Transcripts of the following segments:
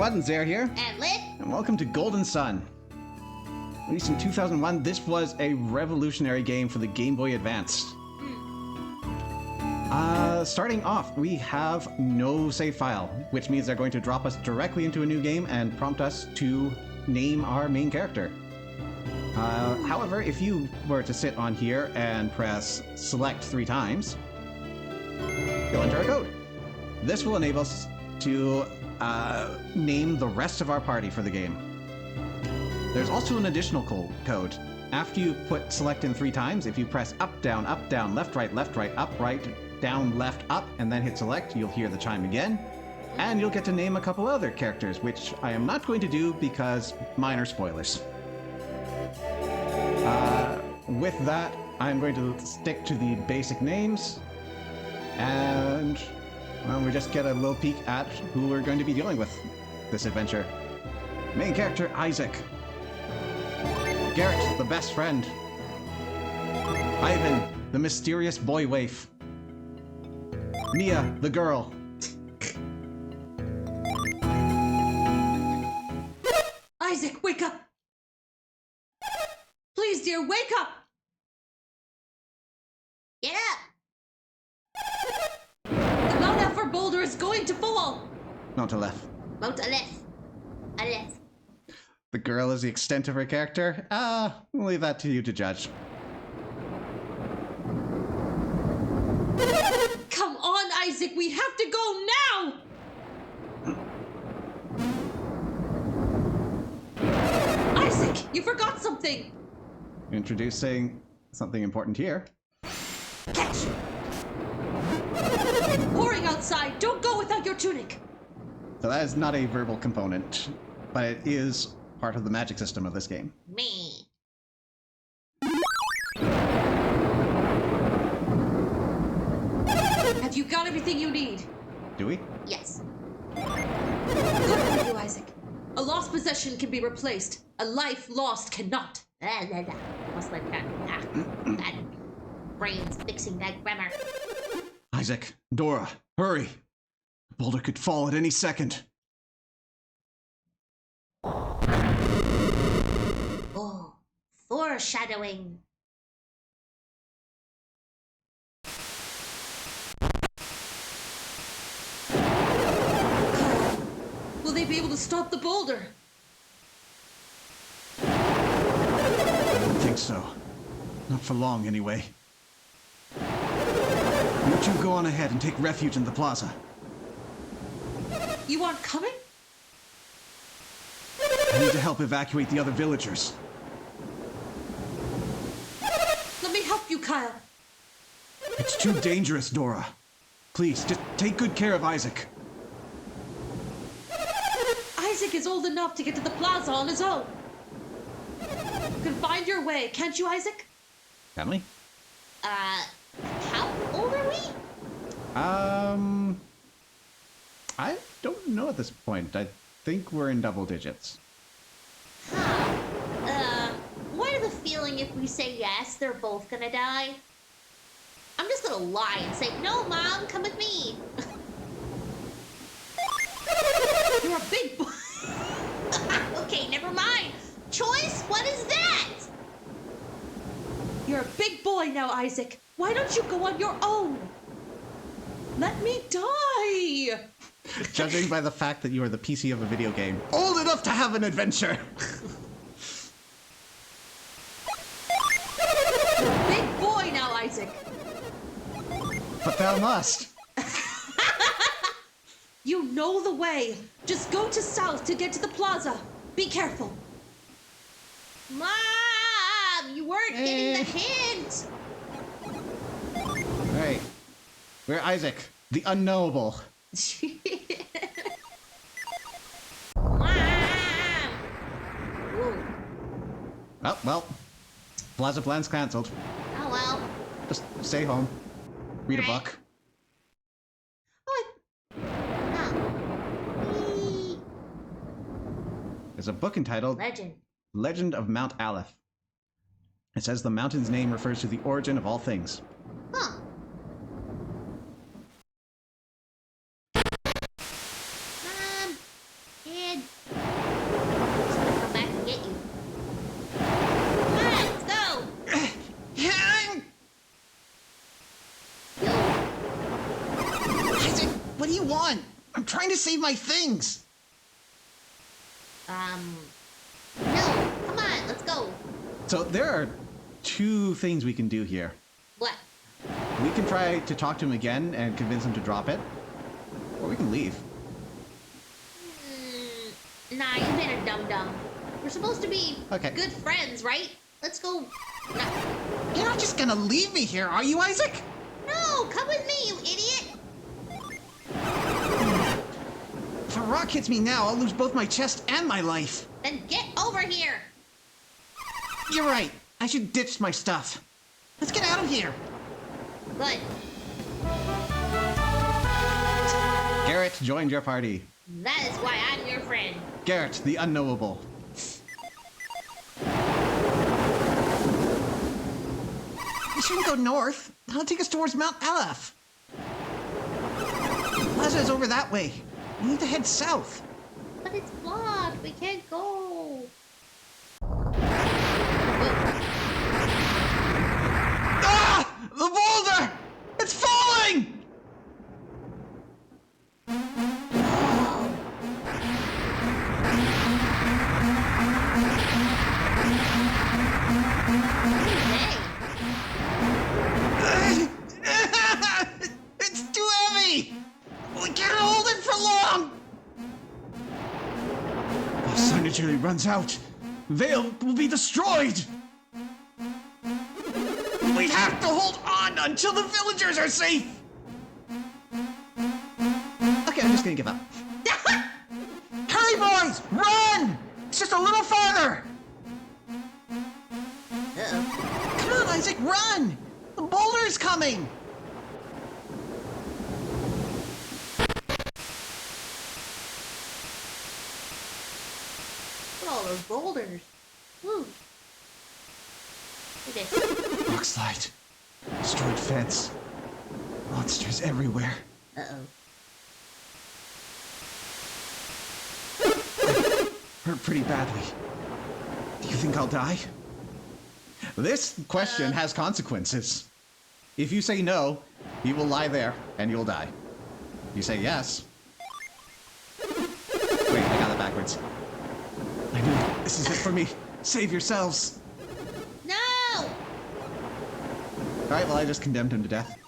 everyone, Zare here, And Lit? and welcome to Golden Sun. Released in 2001, this was a revolutionary game for the Game Boy Advance. Starting off, we have no save file, which means they're going to drop us directly into a new game and prompt us to name our main character. However, if you were to sit on here and press select 3 times, you'll enter a code. This will enable us to name the rest of our party for the game. There's also an additional code. After you put select in 3 times, if you press up, down, left, right, up, right, down, left, up, and then hit select, you'll hear the chime again. And you'll get to name a couple other characters, which I am not going to do because minor spoilers. With that, I'm going to stick to the basic names. And, well, we just get a little peek at who we're going to be dealing with this adventure. Main character, Isaac. Garrett, the best friend. Ivan, the mysterious boy waif. Mia, the girl. Isaac, wake up! Please, dear, wake up! Get up! The Mount Alpha boulder is going to fall! Mount Aleph. Mount Aleph. Aleph. The girl is the extent of her character? We'll leave that to you to judge. Come on, Isaac, we have to go now! Isaac, you forgot something! Introducing something important here. Catch! It's pouring outside. Don't go without your tunic. So that is not a verbal component, but it is part of the magic system of this game. Me. Have you got everything you need? Do we? Yes. Good for you, Isaac. A lost possession can be replaced. A life lost cannot. Must let that. That brain's fixing that grammar. Isaac, Dora, hurry! The boulder could fall at any second. Oh, foreshadowing. Will they be able to stop the boulder? I don't think so. Not for long, anyway. You two go on ahead and take refuge in the plaza. You aren't coming? I need to help evacuate the other villagers. Let me help you, Kyle. It's too dangerous, Dora. Please, just take good care of Isaac. Isaac is old enough to get to the plaza on his own. You can find your way, can't you, Isaac? Can we? How old are we? I don't know at this point. I think we're in double digits. What are the feeling if we say yes, they're both gonna die? I'm just gonna lie and say, no, Mom, come with me. You're a big boy. Okay, never mind. Choice? What is that? You're a big boy now, Isaac. Why don't you go on your own? Let me die. Judging by the fact that you are the PC of a video game, old enough to have an adventure. You're a big boy now, Isaac. But thou must. You know the way. Just go to south to get to the plaza. Be careful. Mom, you weren't getting the hint. Right. We're Isaac, the unknowable. Mom. Whoa. Oh, well. Plaza plan's cancelled. Oh well. Just stay home. Read a Right. book. There's a book entitled Legend. Legend of Mount Aleph. It says the mountain's name refers to the origin of all things. Huh. Mom, Dad, I'm trying to save my things. No, come on, let's go. So there are two things we can do here. What? We can try to talk to him again and convince him to drop it, or we can leave. Nah, you've been a dum-dum. We're supposed to be Okay. good friends, right? Let's go. No, You're not just gonna leave me here, are you, Isaac? no, come with me, you idiot. If a rock hits me now, I'll lose both my chest and my life. Then get over here. You're right. I should ditch my stuff. Let's get out of here. Good. Garrett joined your party. That is why I'm your friend. Garrett, the unknowable. We shouldn't go north. That'll take us towards Mount Aleph. Plaza is over that way. We need to head south. But it's blocked. We can't go. Ah! The boulder! It's falling! Hey, It's too heavy! We can't hold it for long! If Synergy runs out, Vale will be destroyed! We have to hold on until the villagers are safe! Okay, I'm just gonna give up. Hurry, boys! Run! It's just a little farther! uh-oh. Come on, Isaac, run! The boulder is coming! Look at all those boulders. Woo. Look at this. Rock slide. Destroyed fence. Monsters everywhere. Uh-oh. Hurt pretty badly. Do you think I'll die? This question has consequences. If you say no, you will lie there and you'll die. You say yes. Wait, I got that backwards. I knew it. This is it for me. Save yourselves. No! Alright, well, I just condemned him to death.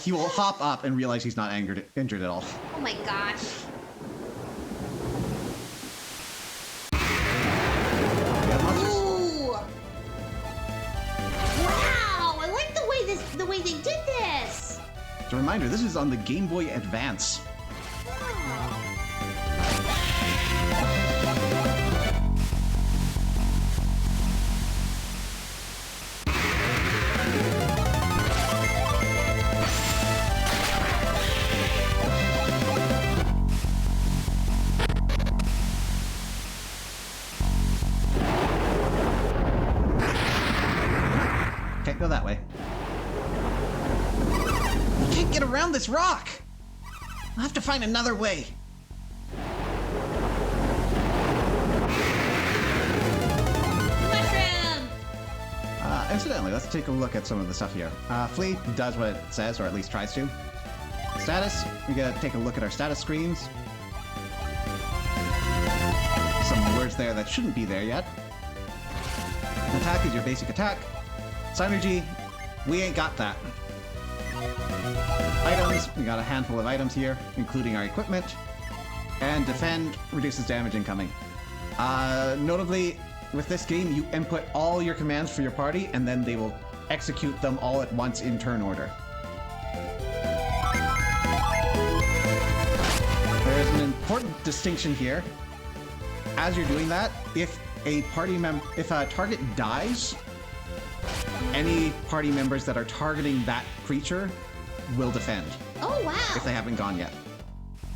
He will hop up and realize he's not injured at all. Oh my gosh. We have monsters. Ooh! Wow! I like the way they did this. As a reminder, this is on the Game Boy Advance. Can't go that way. We can't get around this rock. I'll have to find another way. Mushroom! Incidentally, let's take a look at some of the stuff here. Flea does what it says, or at least tries to. Status, we gotta take a look at our status screens. Some words there that shouldn't be there yet. Attack is your basic attack. Synergy, we ain't got that. Items, we got a handful of items here, including our equipment. And defend reduces damage incoming. Notably, with this game, you input all your commands for your party, and then they will execute them all at once in turn order. There's an important distinction here. As you're doing that, if a target dies, any party members that are targeting that creature will defend Oh wow! if they haven't gone yet,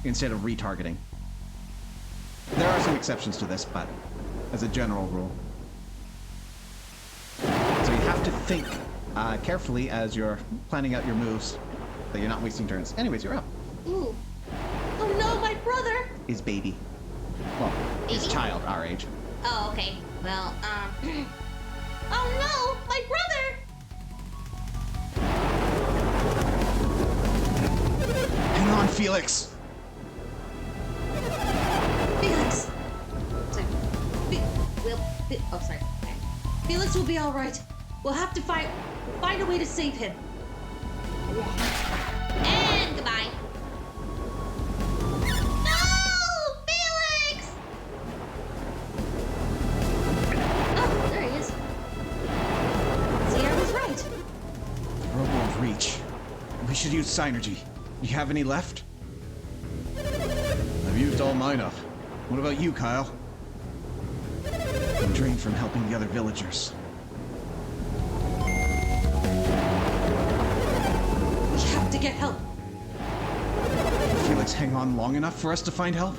instead of retargeting. There are some exceptions to this, but as a general rule. So you have to think carefully as you're planning out your moves, that you're not wasting turns. Anyways, you're up. Ooh. Oh no, my brother! Is baby. Well, his Baby? child, our age. Oh, okay. Well, oh no, my brother! Hang on, Felix. be all right. We'll have to find a way to save him. And goodbye. No, Felix! Oh, there he is. See, I was right. Robo of Reach. We should use Synergy. You have any left? I've used all mine up. What about you, Kyle? I'm drained from helping the other villagers. We have to get help. Felix, hang on long enough for us to find help?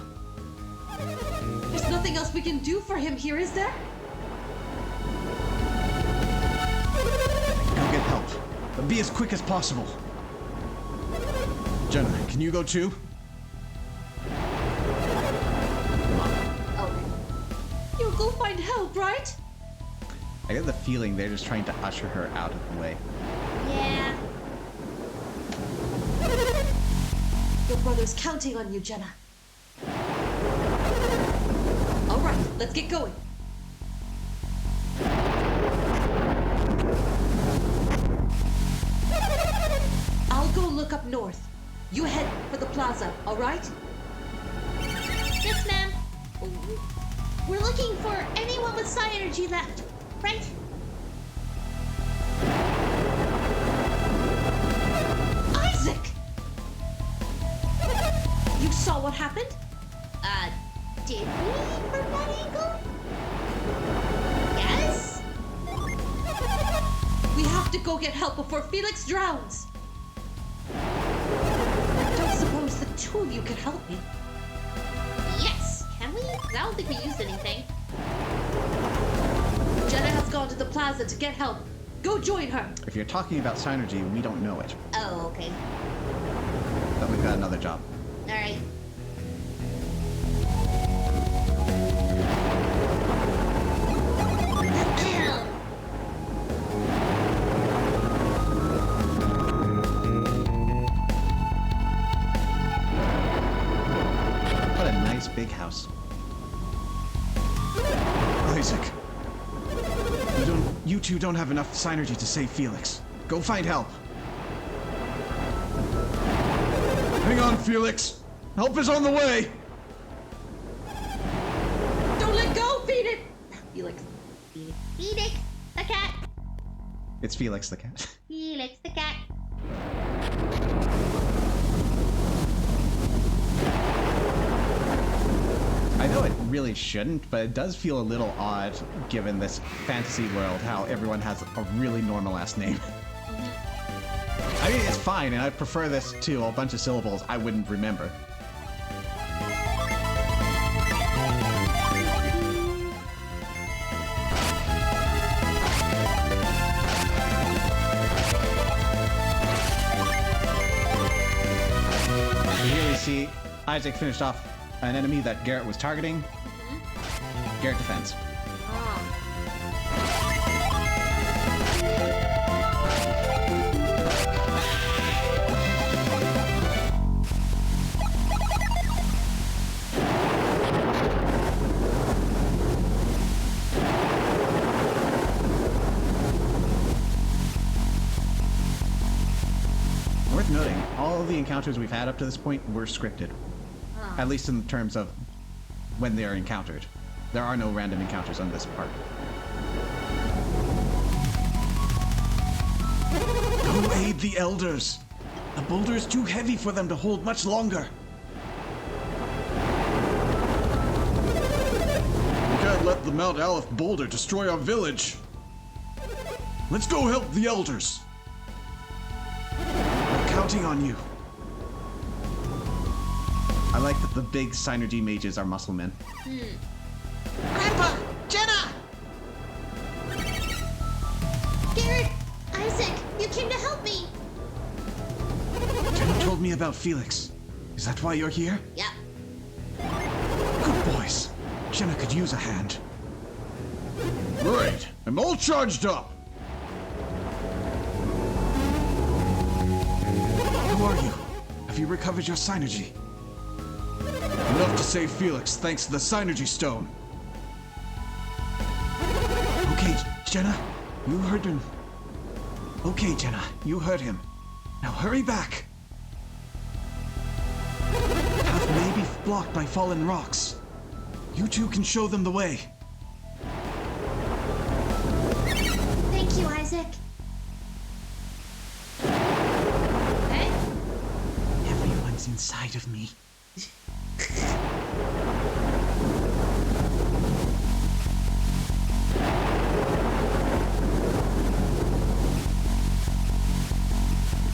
There's nothing else we can do for him here, is there? Go get help. But be as quick as possible. Jenna, can you go too? Okay. You'll go find help, right? I get the feeling they're just trying to usher her out of the way. Yeah. Your brother's counting on you, Jenna. All right, let's get going. I'll go look up north. You head for the plaza, all right? Yes, ma'am. We're looking for anyone with psi energy left, right? Isaac! You saw what happened? Did we from that angle? Yes? We have to go get help before Felix drowns. I don't suppose the two of you can help me. Yes. Can we? I don't think we used anything. Jenna has gone to the plaza to get help. Go join her. If you're talking about Synergy, we don't know it. Oh, okay. But we've got another job. All right. What a nice big house. Isaac. You two don't have enough Synergy to save Felix. Go find help. Hang on, Felix. Help is on the way. Don't let go, Felix. Felix. Felix the cat. It's Felix the cat. Felix the cat. I know it really shouldn't, but it does feel a little odd, given this fantasy world, how everyone has a really normal last name. I mean, it's fine, and I prefer this to a bunch of syllables I wouldn't remember. Here we see Isaac finished off an enemy that Garrett was targeting. Garrett defends. Worth noting, all of the encounters we've had up to this point were scripted. At least in terms of when they are encountered. There are no random encounters on this part. Go aid the elders! The boulder is too heavy for them to hold much longer. We can't let the Mount Aleph boulder destroy our village. Let's go help the elders. I'm counting on you. I like that the big Synergy mages are muscle men. Grandpa! Jenna! Garrett! Isaac! You came to help me! Jenna told me about Felix. Is that why you're here? Yep. Good boys. Jenna could use a hand. Great. I'm all charged up. Who are you? Have you recovered your Synergy? Enough to save Felix thanks to the Synergy Stone. Okay, Jenna, You heard him. Okay, Jenna, you heard him. Now hurry back. Path may be blocked by fallen rocks. You two can show them the way. Thank you, Isaac. Hey? Everyone's inside of me.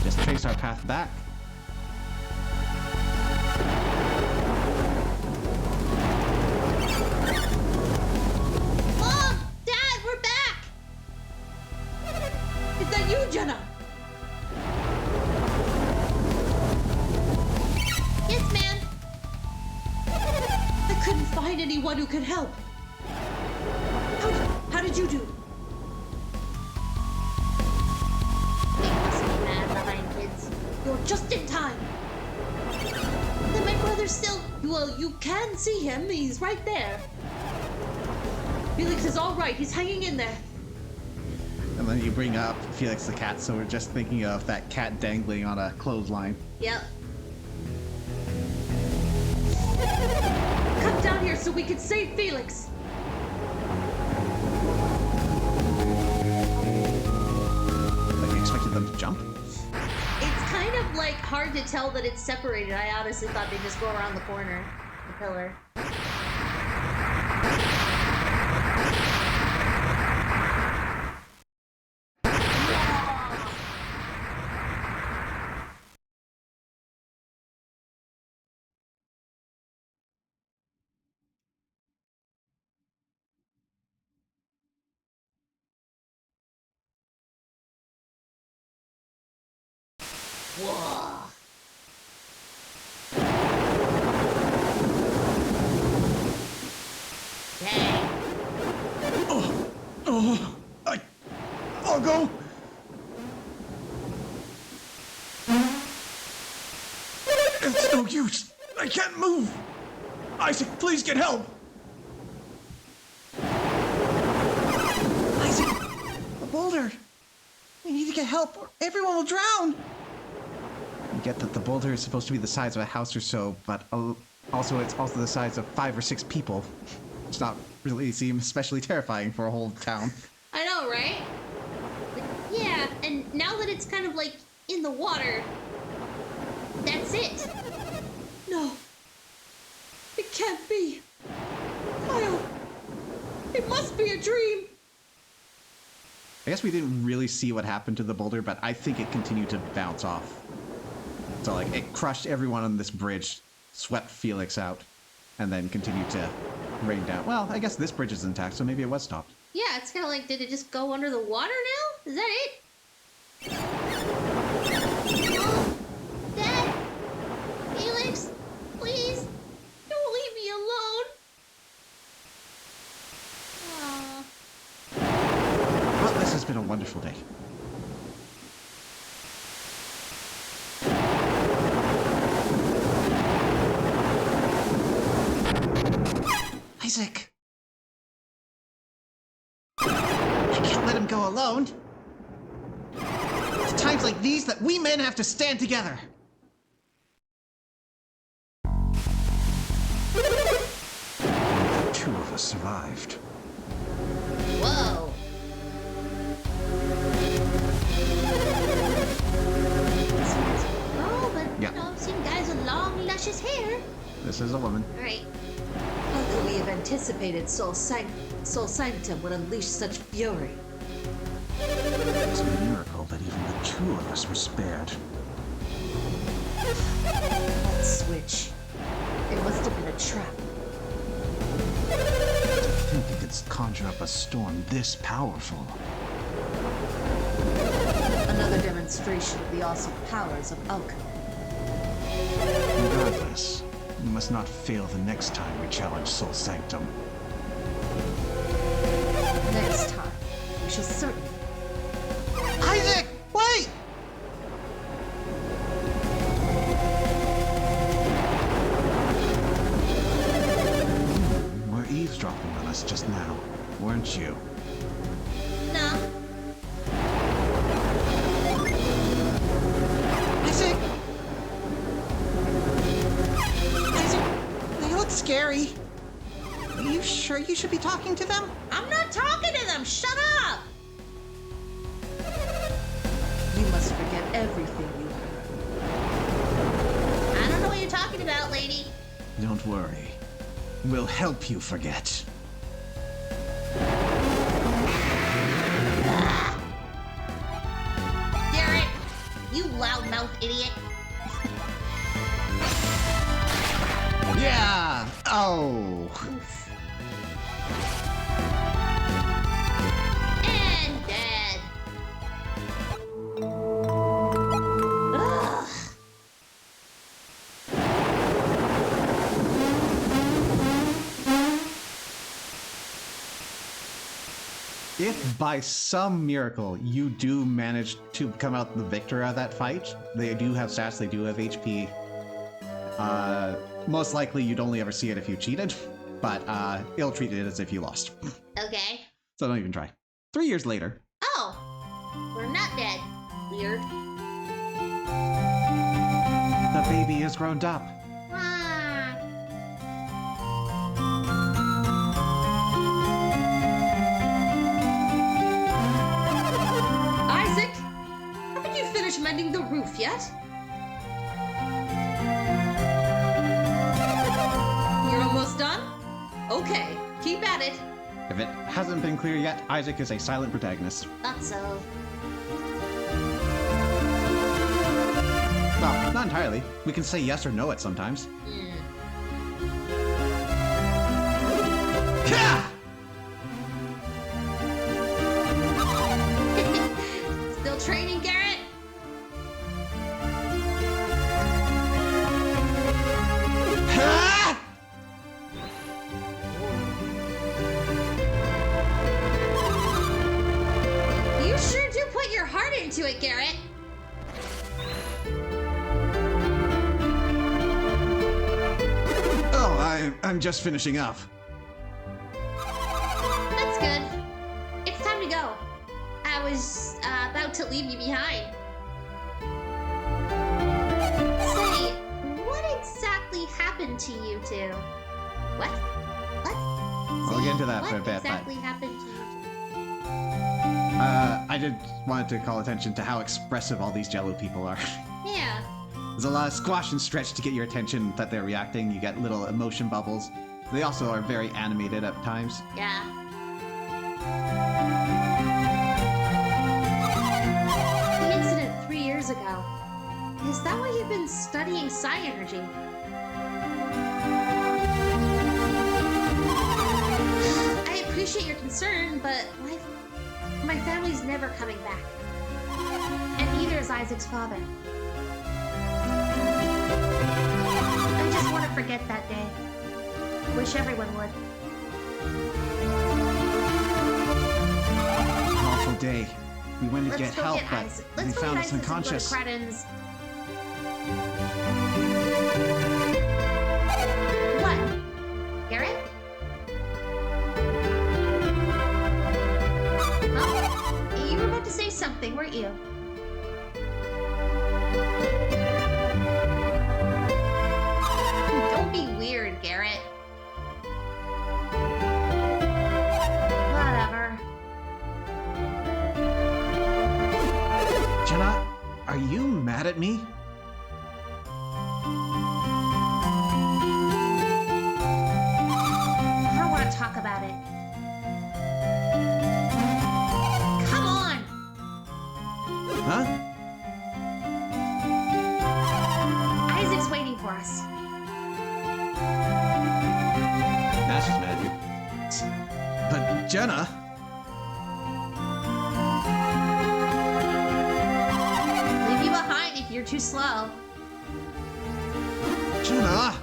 Just trace our path back. Mom! Dad, we're back! Is that you, Jenna? Yes, ma'am. I couldn't find anyone who could help. How did you do? They must be mad behind kids. You're just in time. Then my brother's still... Well, you can see him. He's right there. Felix is all right. He's hanging in there. And then you bring up Felix the cat, so we're just thinking of that cat dangling on a clothesline. Yep. Come down here so we can save Felix. Like, you expected them to jump? It's kind of like hard to tell that it's separated. I honestly thought they'd just go around the corner, the pillar. Whoa. Dang. I'll go. It's no use. I can't move. Isaac, please get help. Isaac, a boulder. We need to get help or everyone will drown. You get that the boulder is supposed to be the size of a house or so, but also it's also the size of 5 or 6 people. It's not really seem especially terrifying for a whole town. I know, right? Yeah, and now that it's kind of like in the water, that's it. No. It can't be. Kyle. It must be a dream. I guess we didn't really see what happened to the boulder, but I think it continued to bounce off. So, like, it crushed everyone on this bridge, swept Felix out, and then continued to rain down. Well, I guess this bridge is intact, so maybe it was stopped. Yeah, it's kind of like, did it just go under the water now? Is that it? Mom, Dad, Felix, please, don't leave me alone. Aw. Well, this has been a wonderful day. Isaac! I can't let him go alone. It's times like these that we men have to stand together. The 2 of us survived. Whoa. Oh, but Yeah. you know, I've seen guys with long, luscious hair. This is a woman. All right. How could we have anticipated Soul Sanctum would unleash such fury? It's a miracle that even the 2 of us were spared. That switch. It must have been a trap. To think it could conjure up a storm this powerful. Another demonstration of the awesome powers of alchemy. Regardless, we must not fail the next time we challenge Soul Sanctum. Next time, we shall certainly. Isaac! Wait! You were eavesdropping on us just now, weren't you? No, Carrie! Are you sure you should be talking to them? I'm not talking to them. Shut up. You must forget everything you heard. I don't know what you're talking about, lady. Don't worry. We'll help you forget. Garrett, you loudmouth idiot. Yeah! Oh! And dead. Ugh. If by some miracle you do manage to come out the victor of that fight, they do have stats, they do have HP. Most likely you'd only ever see it if you cheated, but it'll treat it as if you lost. Okay. So don't even try. 3 years later. Oh, we're not dead. Weird. The baby is grown up. Ah. Isaac, haven't you finished mending the roof yet? You're almost done? Okay, keep at it. If it hasn't been clear yet, Isaac is a silent protagonist. Thought so. Well, not entirely. We can say yes or no at sometimes. Still training, Garrett? You sure do put your heart into it, Garrett. Oh, I'm just finishing up. That's good. It's time to go. I was about to leave you behind. Say, what exactly happened to you two? What? What? We'll get into that for a What bit, but exactly happened to you two? I did wanted to call attention to how expressive all these Jello people are. Yeah. There's a lot of squash and stretch to get your attention that they're reacting. You get little emotion bubbles. They also are very animated at times. Yeah. The incident 3 years ago. Is that why you've been studying psi energy? I appreciate your concern, but my family's never coming back. And neither is Isaac's father. I just want to forget that day. Wish everyone would. An awful day. We went to Let's get go help, get but Isaac. we Let's go found get us Isaac unconscious. and go to Kraden's. What? Garrett? Oh, you were about to say something, weren't you? Don't be weird, Garrett. Whatever. Jenna, are you mad at me? I don't want to talk about it. Come on! Huh? Isaac's waiting for us. Nash is mad at you. But Jenna, Leave you behind if you're too slow. Jenna!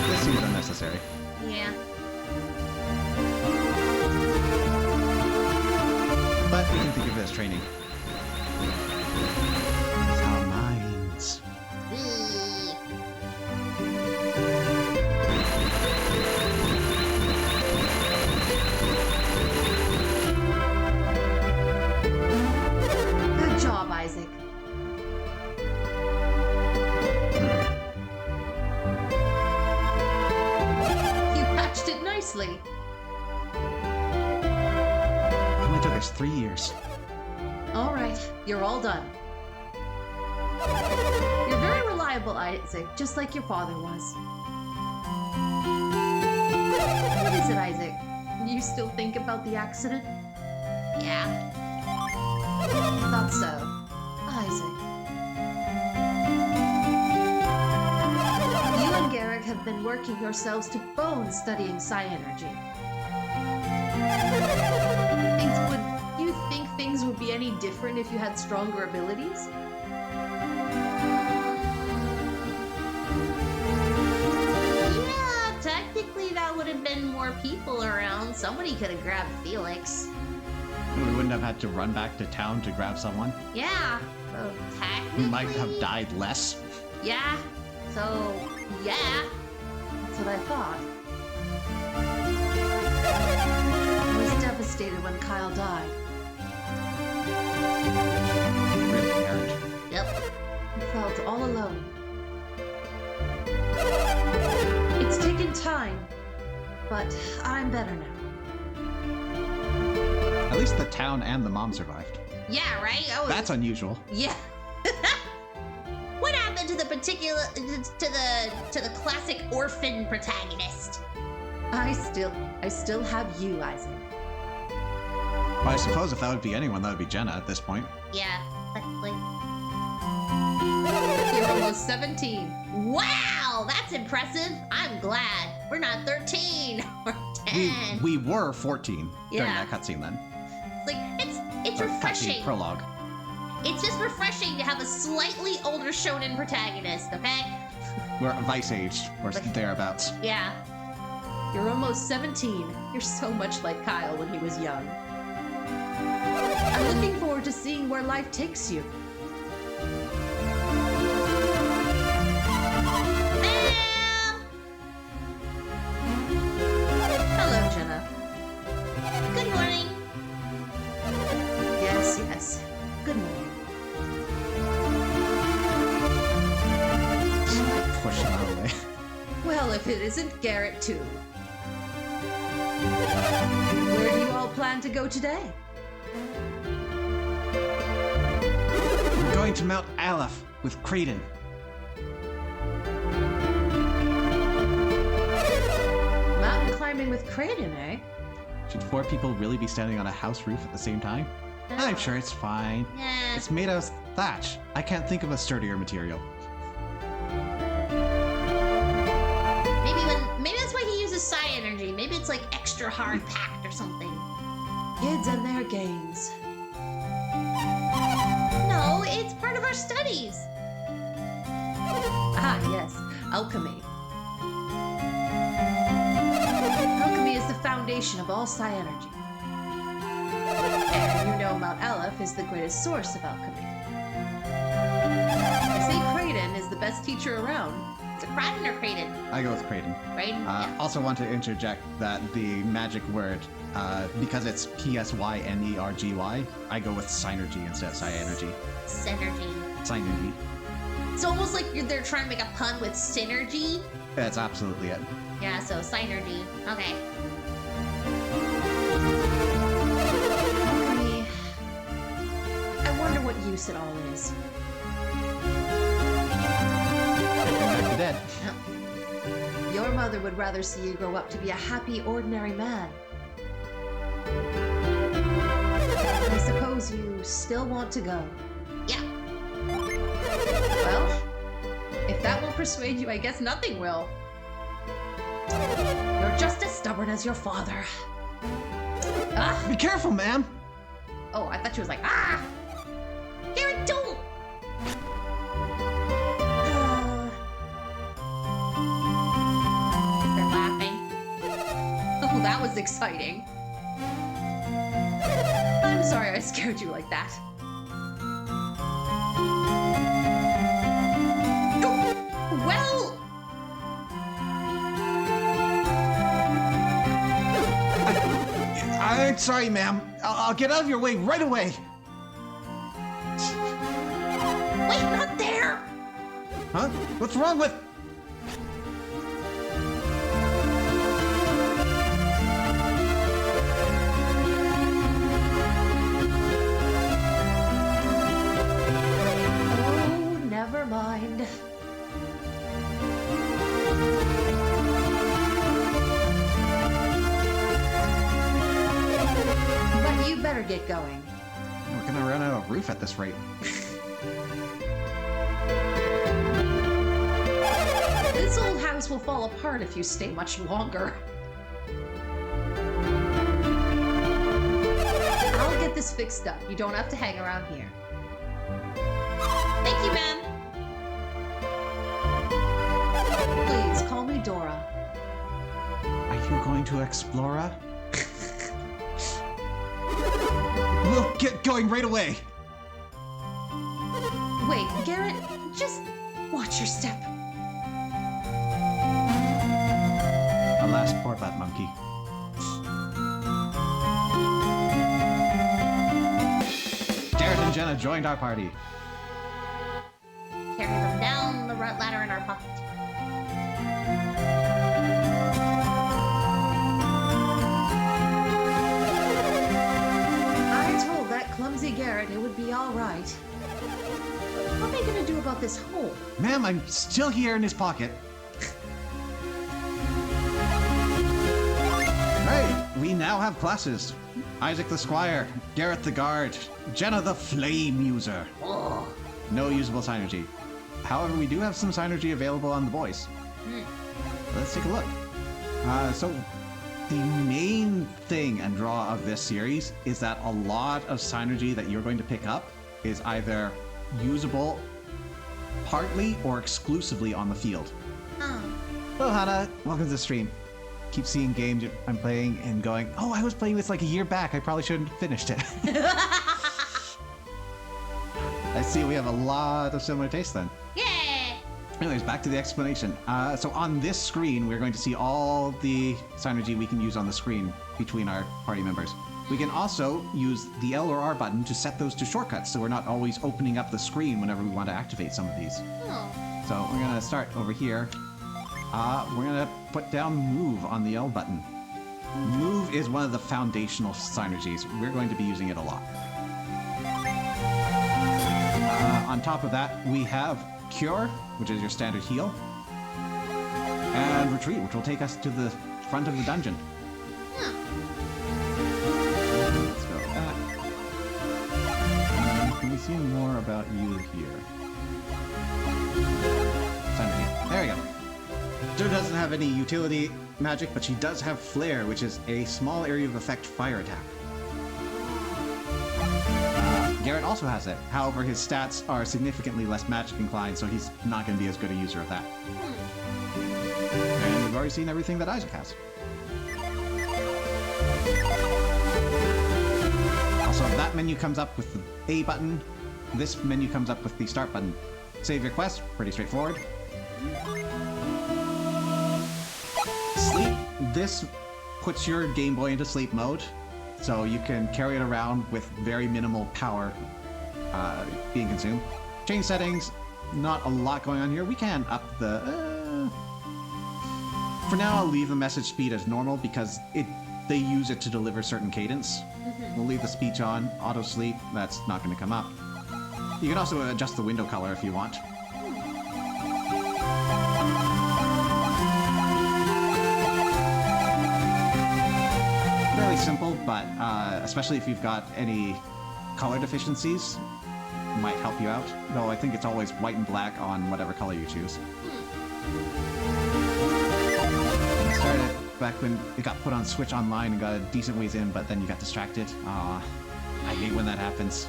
This seems unnecessary. Yeah. But we can think of it as training. It's our minds. nicely. It only took us 3 years. All right, you're all done. You're very reliable, Isaac, just like your father was. What is it, Isaac? You still think about the accident? Yeah. Thought so. Isaac. You and Garrick have been working yourselves to bone studying psi energy. Would you think things would be any different if you had stronger abilities? Yeah, technically that would have been more people around. Somebody could have grabbed Felix. We wouldn't have had to run back to town to grab someone. Yeah. So technically. We might have died less. Yeah. So, yeah. That's what I thought. I was devastated when Kyle died. Really parent. Yep. I felt all alone. It's taken time, but I'm better now. At least the town and the mom survived. Yeah, right? Oh, That's unusual. yeah. What happened to the particular to the classic orphan protagonist? I still have you, Isaac. Well, I suppose if that would be anyone, that would be Jenna at this point. Yeah, technically. You're almost 17. Wow, that's impressive. I'm glad. We're not 13 or 10. We were 14 during Yeah. that cutscene then. Like it's Or refreshing. cutscene prologue. It's just refreshing to have a slightly older shonen protagonist, okay? We're Vice age, or thereabouts. Yeah. You're almost 17. You're so much like Kyle when he was young. I'm looking forward to seeing where life takes you. Ma'am! Hello, Jenna. Good morning. Yes, yes. Good morning. Push him out of the way. Well, if it isn't Garrett, too. Where do you all plan to go today? We're going to Mount Aleph with Kraden. Mountain climbing with Kraden, eh? Should 4 people really be standing on a house roof at the same time? I'm sure it's fine. Yeah. It's made out of thatch. I can't think of a sturdier material. Maybe that's why he uses psi energy. Maybe it's like extra hard packed or something. Kids and their games. No, it's part of our studies. Ah, yes. Alchemy. Alchemy is the foundation of all psi energy. And you know Mount Aleph is the greatest source of alchemy. I say Kraden is the best teacher around. Is it Kraden or Kraden? I go with Kraden. Kraden? Yeah. Also want to interject that the magic word, because it's P-S-Y-N-E-R-G-Y, I go with Synergy instead of Psy-Energy. Synergy. Synergy. It's almost like they're trying to make a pun with synergy. That's absolutely it. Yeah, so synergy. Okay. Alchemy. I wonder what use it all is. Bring back the dead. Your mother would rather see you grow up to be a happy, ordinary man. I suppose you still want to go. Yeah. Well, if that won't persuade you, I guess nothing will. You're just as stubborn as your father. Ah! Be careful, ma'am! Oh, I thought she was like, ah! Garrett, don't! They're laughing. Oh, that was exciting. I'm sorry I scared you like that. Well, I'm sorry, ma'am. I'll get out of your way right away. wait, not there! Huh? What's wrong with... get going. We're gonna run out of roof at this rate. This old house will fall apart if you stay much longer. I'll get this fixed up. You don't have to hang around here. Thank you, ma'am. Please, call me Dora. Are you going to Explora? We'll get going right away! Wait, Garrett, just watch your step. Alas, poor butt monkey. Garrett and Jenna joined our party. Carry them down the ladder in our pocket. I told that clumsy Garrett it would be all right. What are they gonna do about this hole? Ma'am, I'm still here in his pocket. Right, we now have classes. Isaac the Squire, Garrett the Guard, Jenna the Flame User. Oh. No usable synergy. However, we do have some synergy available on the boys. Let's take a look. So, the main thing and draw of this series is that a lot of synergy that you're going to pick up is either usable partly or exclusively on the field. Oh. Hello, Hannah. Welcome to the stream. Keep seeing games I'm playing and going, oh, I was playing this like a year back. I probably shouldn't have finished it. I see we have a lot of similar tastes then. Yeah. Anyways, back to the explanation. So on this screen, we're going to see all the synergy we can use on the screen between our party members. We can also use the L or R button to set those to shortcuts, so we're not always opening up the screen whenever we want to activate some of these. Oh. So we're going to start over here. We're going to put down Move on the L button. Move is one of the foundational synergies. We're going to be using it a lot. On top of that, we have Cure, which is your standard heal, and Retreat, which will take us to the front of the dungeon. Huh. Let's go back. Can we see more about you here? Synergy. There we go. Jo doesn't have any utility magic, but she does have Flare, which is a small area of effect fire attack. Garrett also has it. However, his stats are significantly less magic inclined, so he's not going to be as good a user of that. And we've already seen everything that Isaac has. Also, that menu comes up with the A button. This menu comes up with the Start button. Save your quest, pretty straightforward. Sleep. This puts your Game Boy into sleep mode, so you can carry it around with very minimal power being consumed. Change settings, not a lot going on here. We can up the... For now, I'll leave the message speed as normal because they use it to deliver certain cadence. We'll leave the speech on. Auto sleep, that's not going to come up. You can also adjust the window color if you want. Fairly simple, but especially if you've got any color deficiencies, it might help you out. Though I think it's always white and black on whatever color you choose. It started back when it got put on Switch Online and got a decent ways in, but then you got distracted. I hate when that happens.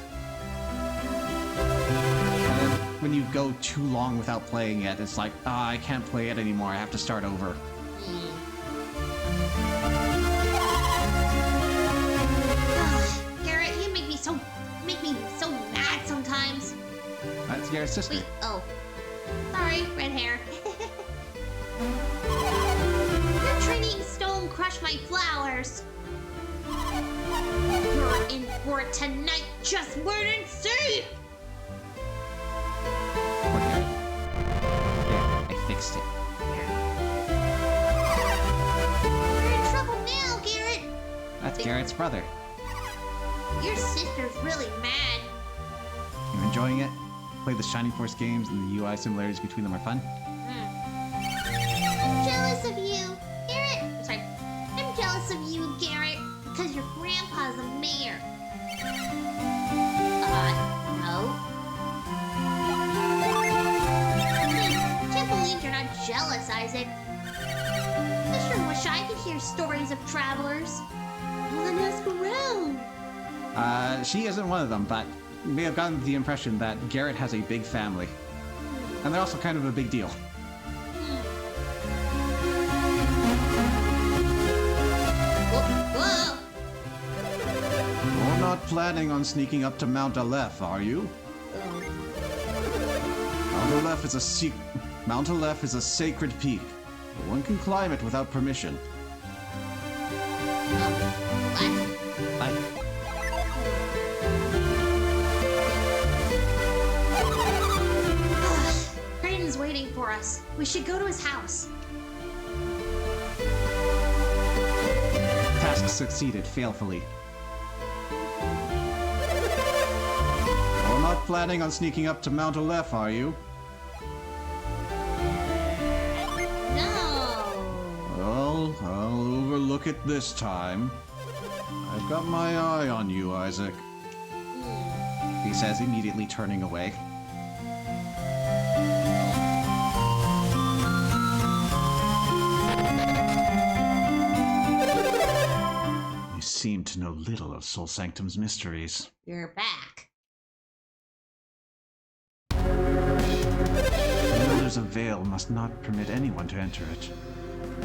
And then when you go too long without playing it, it's like, I can't play it anymore. I have to start over. Garrett, you make me so mad sometimes. That's Garrett's sister. Wait, oh. Sorry, red hair. You're training Stone crush my flowers. You're in for it tonight. Just wait and see. Poor Garrett. Yeah, I fixed it. You're in trouble now, Garrett. That's Garrett's brother. Your sister's really mad. You enjoying it? Play the Shining Force games and the UI similarities between them are fun. I'm jealous of you, Garrett. I'm sorry. I'm jealous of you, Garrett, because your grandpa's a mayor. Isaac. I sure wish I could hear stories of travelers. Well, then ask around. She isn't one of them, but you may have gotten the impression that Garrett has a big family. And they're also kind of a big deal. Whoa! You're not planning on sneaking up to Mount Aleph, are you? Mount Aleph is a sacred peak. No one can climb it without permission. What? Kraden's waiting for us. We should go to his house. Task succeeded failfully. You're not planning on sneaking up to Mount Aleph, are you? No. Well, I'll overlook it this time. I've got my eye on you, Isaac. He says, immediately turning away. You seem to know little of Soul Sanctum's mysteries. You're back. The Elders of Vale must not permit anyone to enter it.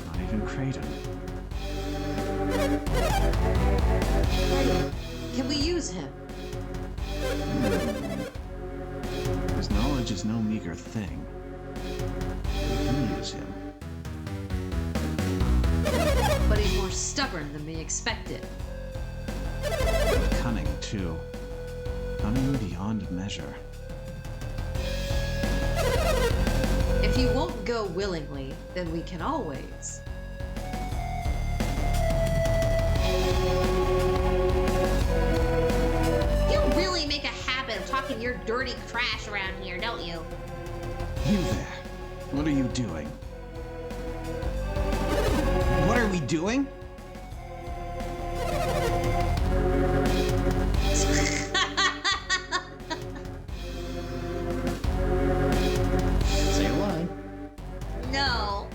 Not even Kraden. Can we use him? His knowledge is no meager thing. We can use him. But he's more stubborn than we expected. Cunning, too. Cunning beyond measure. If you won't go willingly, then we can always. You really make a habit of talking your dirty trash around here, don't you? You there. What are you doing? What are we doing? Say a line. No.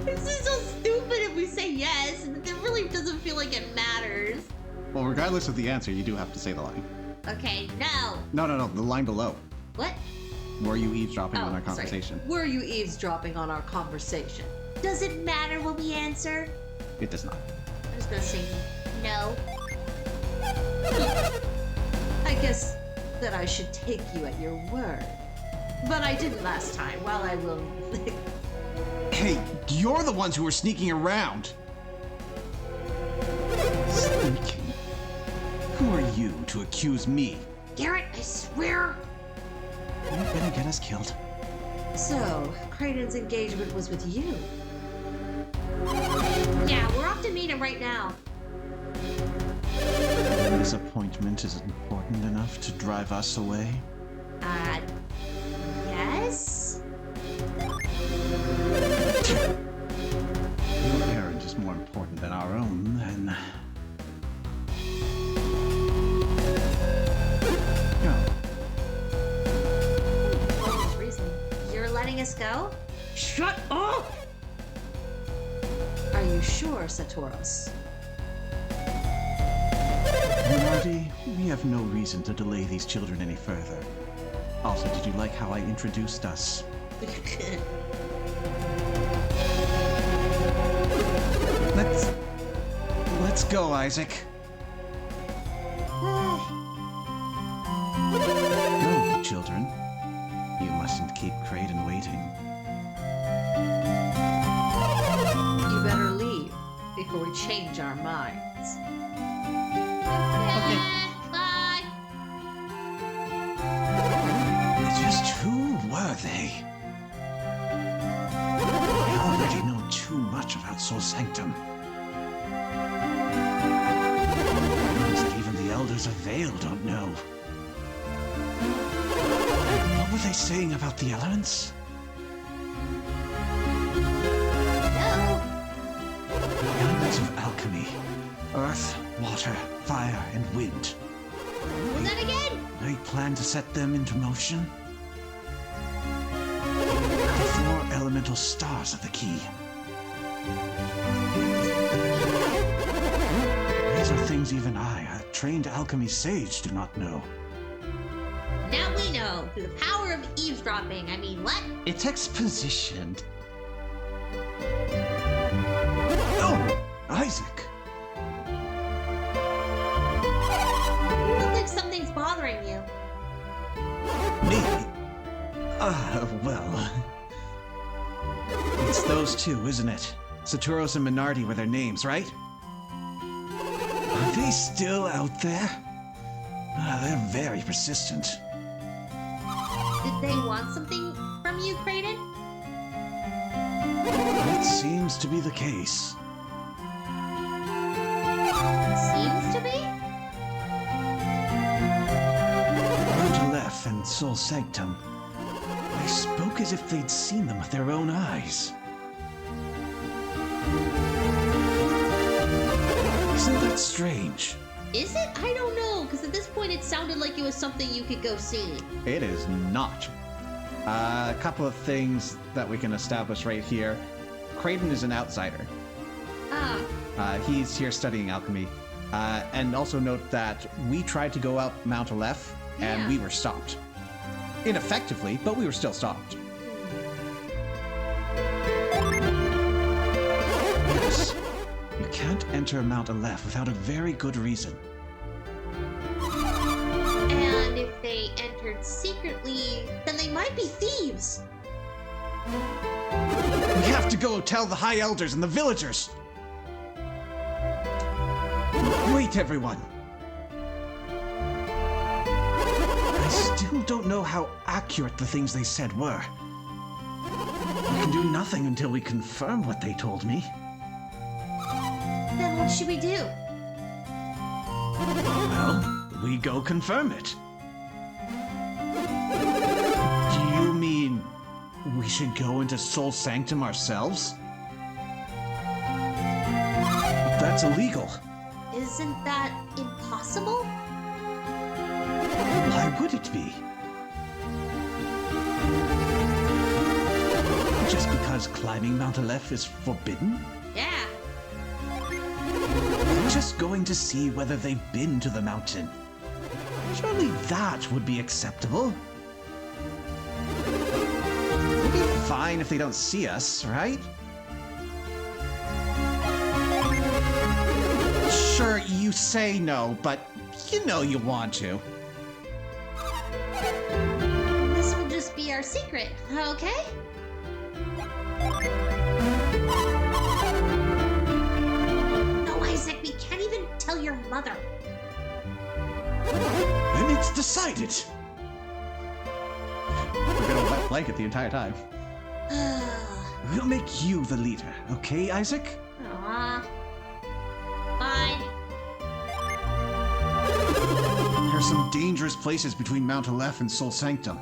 This is so stupid if we say yes, and it really doesn't feel like it matters. Well, regardless of the answer, you do have to say the line. Okay, no. No, the line below. What? Were you eavesdropping on our sorry. conversation? Were you eavesdropping on our conversation? Does it matter what we answer? It does not. I'm just gonna say no. I guess that I should take you at your word. But I didn't last time. Well, I will. Hey, you're the ones who were sneaking around. Sneaking? Who are you to accuse me? Garrett, I swear. Are you gonna get us killed? So, Kraden's engagement was with you. Yeah, we're off to meet him right now. This appointment is important enough to drive us away? Yes? Your errand is more important than our own, then. Go. What is reason? You're letting us go? Shut up! Are you sure, Satoros? Marty, we have no reason to delay these children any further. Also, did you like how I introduced us? Let's go, Isaac. Go, children. You mustn't keep Kraden waiting. You better leave before we change our minds. Okay. Bye. Just who were they? I already know too much about Soul Sanctum. Things that even the Elders of Vale don't know. What were they saying about the elements? No. The elements of alchemy. Earth, water, fire, and wind. What was that again? They plan to set them into motion? I elemental stars are the key. These are things even I, a trained alchemy sage, do not know. Now we know, through the power of eavesdropping. I mean, what? It's expositioned. Oh, Isaac! You look like something's bothering you. Me? Well... It's those two, isn't it? Saturos and Minardi were their names, right? Are they still out there? They're very persistent. Did they want something from you, Kraden? It seems to be the case. Seems to be? Mount Aleph and Sol Sanctum. They spoke as if they'd seen them with their own eyes. Isn't that strange? Is it? I don't know, because at this point it sounded like it was something you could go see. It is not. A couple of things that we can establish right here. Kraden is an outsider. Ah, He's here studying alchemy. And also note that we tried to go up Mount Aleph, and Yeah. we were stopped. Ineffectively, but we were still stopped. Yes. You can't enter Mount Aleph without a very good reason. and if they entered secretly, then they might be thieves. We have to go tell the High Elders and the villagers! Wait, everyone! I still don't know how accurate the things they said were. We can do nothing until we confirm what they told me. Then what should we do? Well, we go confirm it. Do you mean we should go into Sol Sanctum ourselves? That's illegal. Isn't that impossible? Why would it be? Just because climbing Mount Aleph is forbidden? Yeah. We're just going to see whether they've been to the mountain. Surely that would be acceptable. We'll be fine if they don't see us, right? Sure, you say no, but you know you want to. This will just be our secret, okay? No, Isaac, we can't even tell your mother. Then it's decided. We're gonna wet blanket the entire time. We'll make you the leader, okay, Isaac? Aw. Fine. There are some dangerous places between Mount Aleph and Sol Sanctum.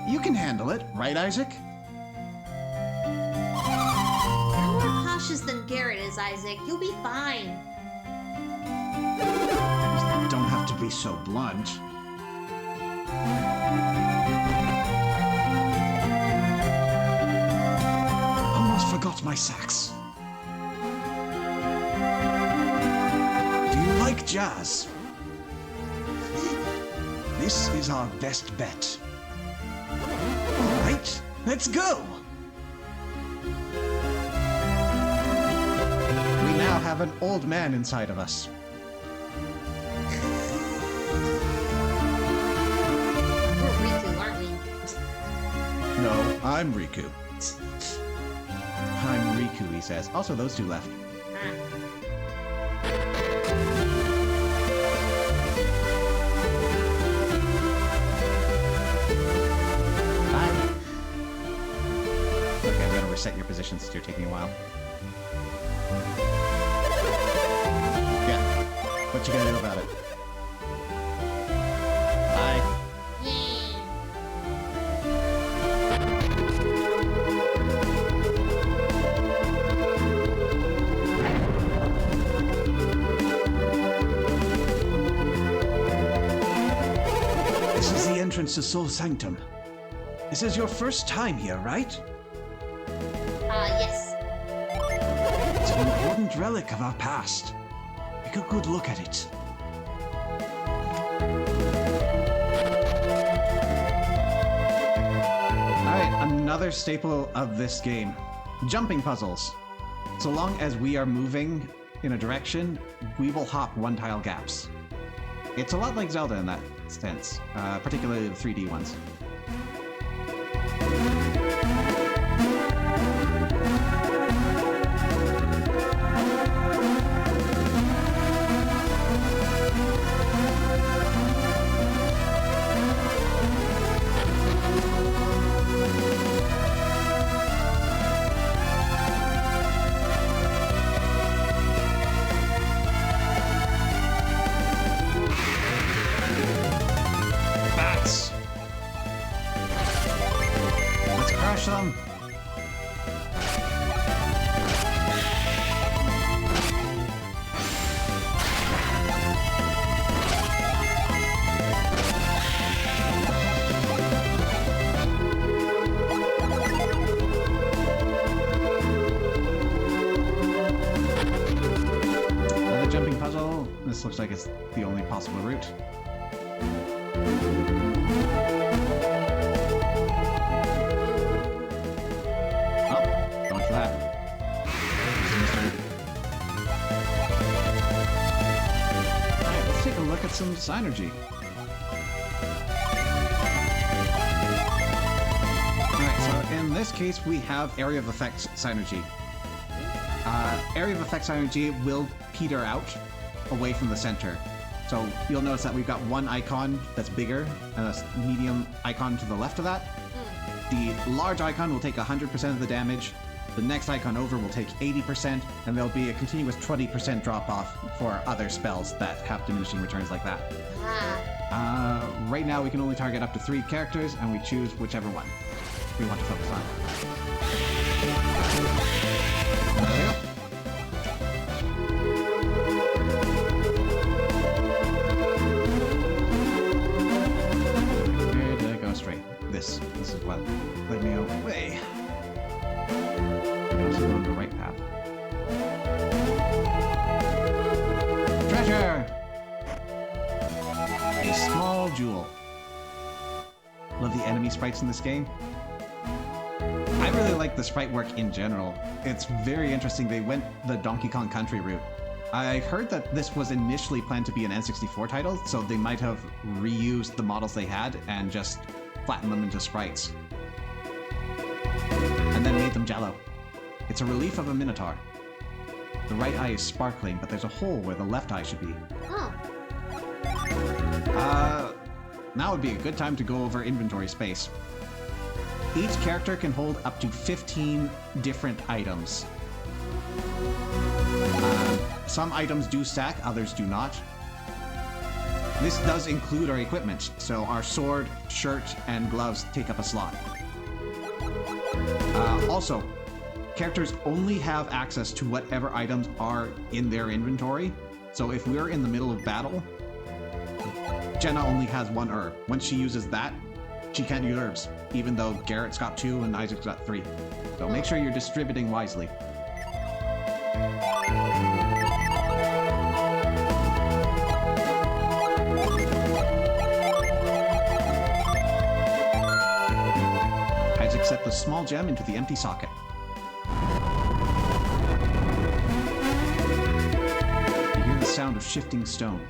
You can handle it, right, Isaac? You're more cautious than Garrett is, Isaac. You'll be fine. Don't have to be so blunt. Almost forgot my sax. Do you like jazz? This is our best bet. All right, let's go! We now have an old man inside of us. We're Riku, aren't we? No, I'm Riku. I'm Riku, he says. Also, those two left. Huh. Bye. Okay, I'm gonna reset your position since you're taking a while. Yeah. What you gonna do about it? Bye. Yay. This is the entrance to Sol Sanctum. This is your first time here, right? Yes. It's an important relic of our past. Take a good look at it. Alright, another staple of this game. Jumping puzzles. So long as we are moving in a direction, we will hop one-tile gaps. It's a lot like Zelda in that sense, particularly the 3D ones. Bats! Let's crush them! Another jumping puzzle. This looks like it's the only possible route. Oh, going for that. Alright, let's take a look at some synergy. Alright, so in this case we have Area of Effect synergy. Area of Effect synergy will peter out away from the center. So you'll notice that we've got one icon that's bigger and a medium icon to the left of that. The large icon will take 100% of the damage, the next icon over will take 80%, and there'll be a continuous 20% drop off for other spells that have diminishing returns like that. Right now we can only target up to 3 characters, and we choose whichever one we want to focus on. There we go. Where did I go astray? This is what led me away. I'm also on the right path. Treasure! A small jewel. Love the enemy sprites in this game. I really like the sprite work in general. It's very interesting. They went the Donkey Kong Country route. I heard that this was initially planned to be an N64 title, so they might have reused the models they had and just flattened them into sprites. And then made them jello. It's a relief of a Minotaur. The right eye is sparkling, but there's a hole where the left eye should be. Oh. Now would be a good time to go over inventory space. Each character can hold up to 15 different items. Some items do stack, others do not. This does include our equipment, so our sword, shirt, and gloves take up a slot. Also, characters only have access to whatever items are in their inventory. So if we're in the middle of battle, Jenna only has 1 herb. Once she uses that, she can't use herbs, even though Garrett's got 2 and Isaac's got 3. So make sure you're distributing wisely. Isaac set the small gem into the empty socket. You hear the sound of shifting stone.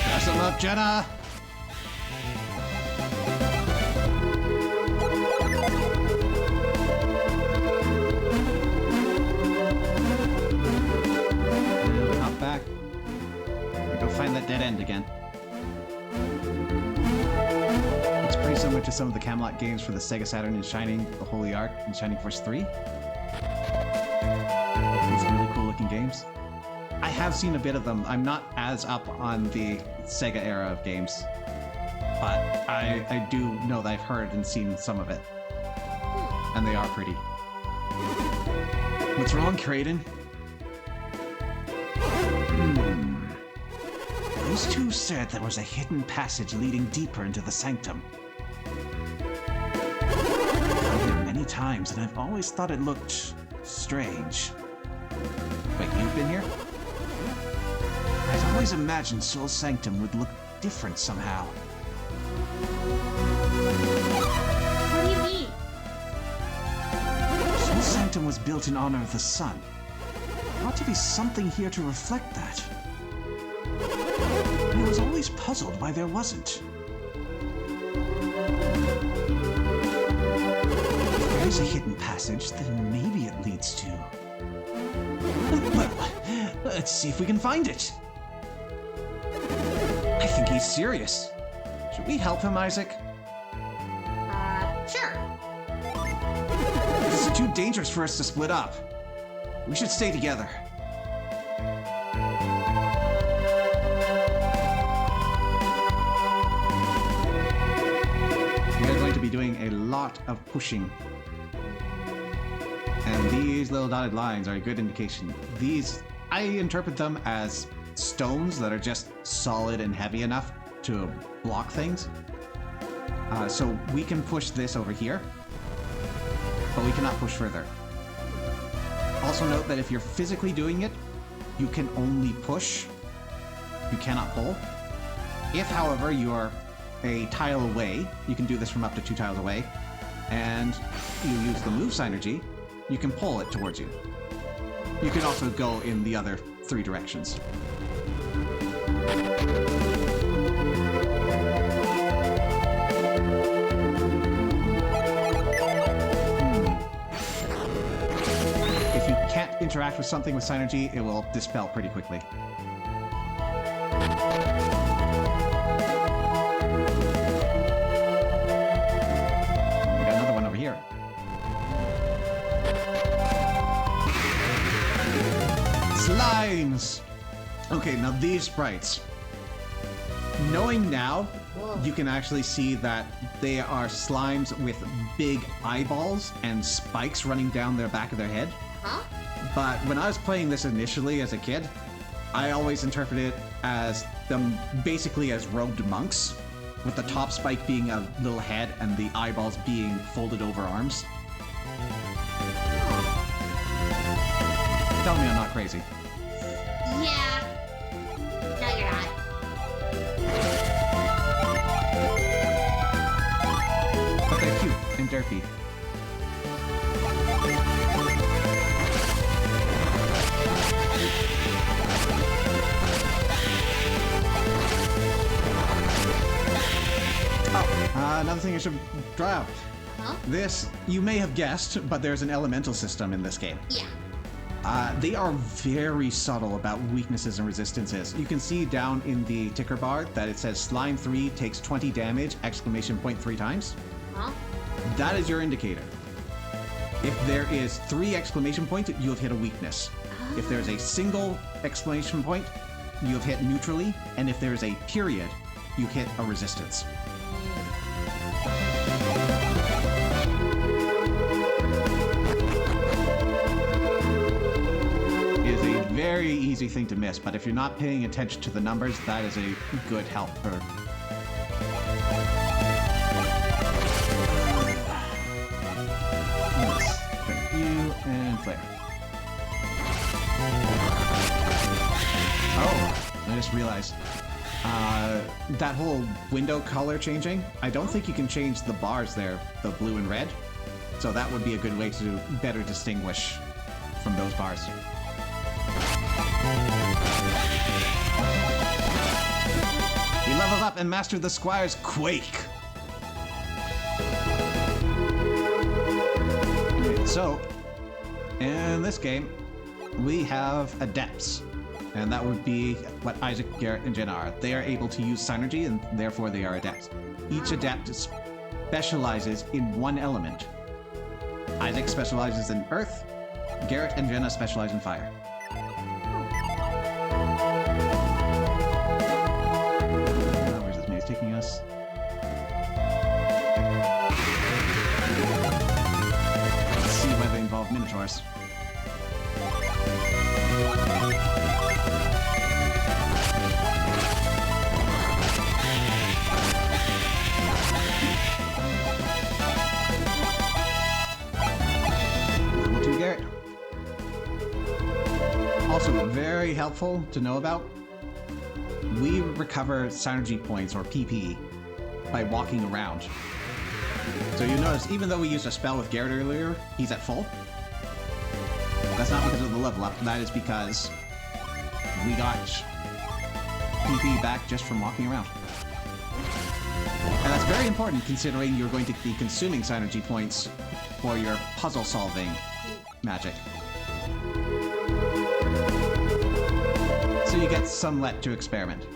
Pass them up, Jenna! Hop back. Go find that dead end again. It's pretty similar to some of the Camelot games for the Sega Saturn in Shining the Holy Ark and Shining Force 3. These really cool looking games. I have seen a bit of them. I'm not as up on the Sega era of games, but I do know that I've heard and seen some of it. And they are pretty. What's wrong, Kraden? Those two said there was a hidden passage leading deeper into the sanctum. I've found it many times, and I've always thought it looked strange. Wait, you've been here? I've always imagined Soul Sanctum would look different somehow. What do you mean? Soul Sanctum was built in honor of the sun. There ought to be something here to reflect that. And I was always puzzled why there wasn't. If there is a hidden passage, then maybe it leads to... Well, let's see if we can find it. I think he's serious. Should we help him, Isaac? Sure. This is too dangerous for us to split up. We should stay together. We are going to be doing a lot of pushing. And these little dotted lines are a good indication. These, I interpret them as stones that are just solid and heavy enough to block things. So we can push this over here, but we cannot push further. Also note that if you're physically doing it, you can only push. You cannot pull. If, however, you are a tile away, you can do this from up to 2 tiles away, and you use the move synergy, you can pull it towards you. You can also go in the other 3 directions. If you can't interact with something with synergy, it will dispel pretty quickly. We got another one over here. Slimes! Okay, now these sprites. Knowing now, you can actually see that they are slimes with big eyeballs and spikes running down their back of their head. Huh? But when I was playing this initially as a kid, I always interpreted it as them basically as robed monks, with the top spike being a little head and the eyeballs being folded over arms. Tell me I'm not crazy. Yeah. No, you're not. But they're cute and derpy. Oh, another thing I should draw out. Huh? This, you may have guessed, but there's an elemental system in this game. Yeah. They are very subtle about weaknesses and resistances. You can see down in the ticker bar that it says Slime 3 takes 20 damage, exclamation point 3 times. Huh? That is your indicator. If there is 3 exclamation points, you have hit a weakness. If there's a single exclamation point, you have hit neutrally. And if there is a period, you hit a resistance. It is a very easy thing to miss, but if you're not paying attention to the numbers, that is a good help for... You and flare. Oh, I just realized. That whole window color changing, I don't think you can change the bars there, the blue and red. So that would be a good way to better distinguish from those bars. We leveled up and mastered the Squire's Quake. So, in this game, we have adepts, and that would be what Isaac, Garrett, and Jenna are. They are able to use synergy, and therefore they are adepts. Each adept specializes in one element. Isaac specializes in earth, Garrett and Jenna specialize in fire. Where's this maze taking us? Whether they involve minotaurs. helpful to know about. We recover synergy points, or PP, by walking around. So you notice, even though we used a spell with Garrett earlier, he's at full. That's not because of the level up, that is because we got PP back just from walking around. And that's very important considering you're going to be consuming synergy points for your puzzle solving magic. So you get some let to experiment.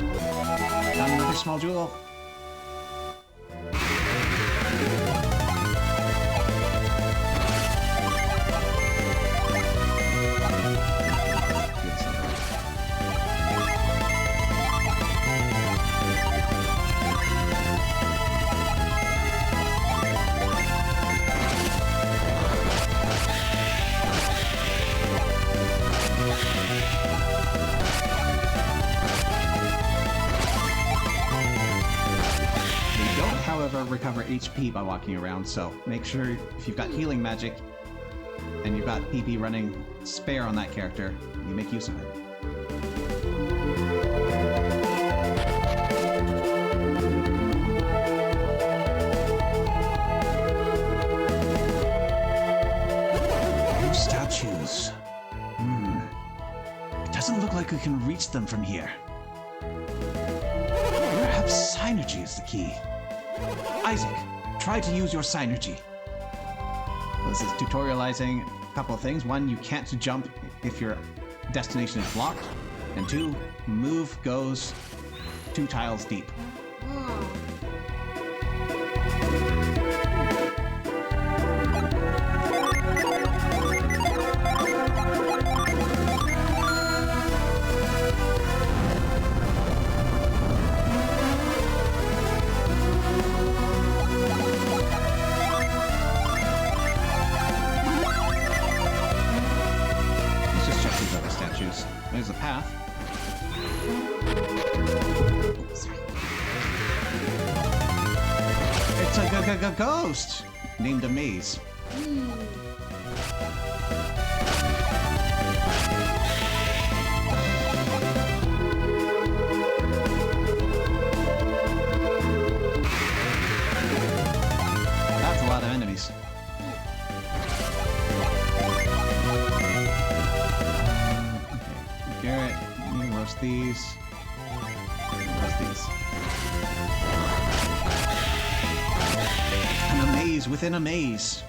Got another small jewel. Recover HP by walking around, so make sure if you've got healing magic and you've got PP running spare on that character, you make use of it. New statues. It doesn't look like we can reach them from here. Perhaps synergy is the key. Isaac, try to use your synergy. This is tutorializing a couple of things. One, you can't jump if your destination is blocked. And two, move goes 2 tiles deep. Oh. There's a path. It's a ghost named a maze. That's a lot of enemies. Garrett, you roast these. Roast these. And a maze within a maze.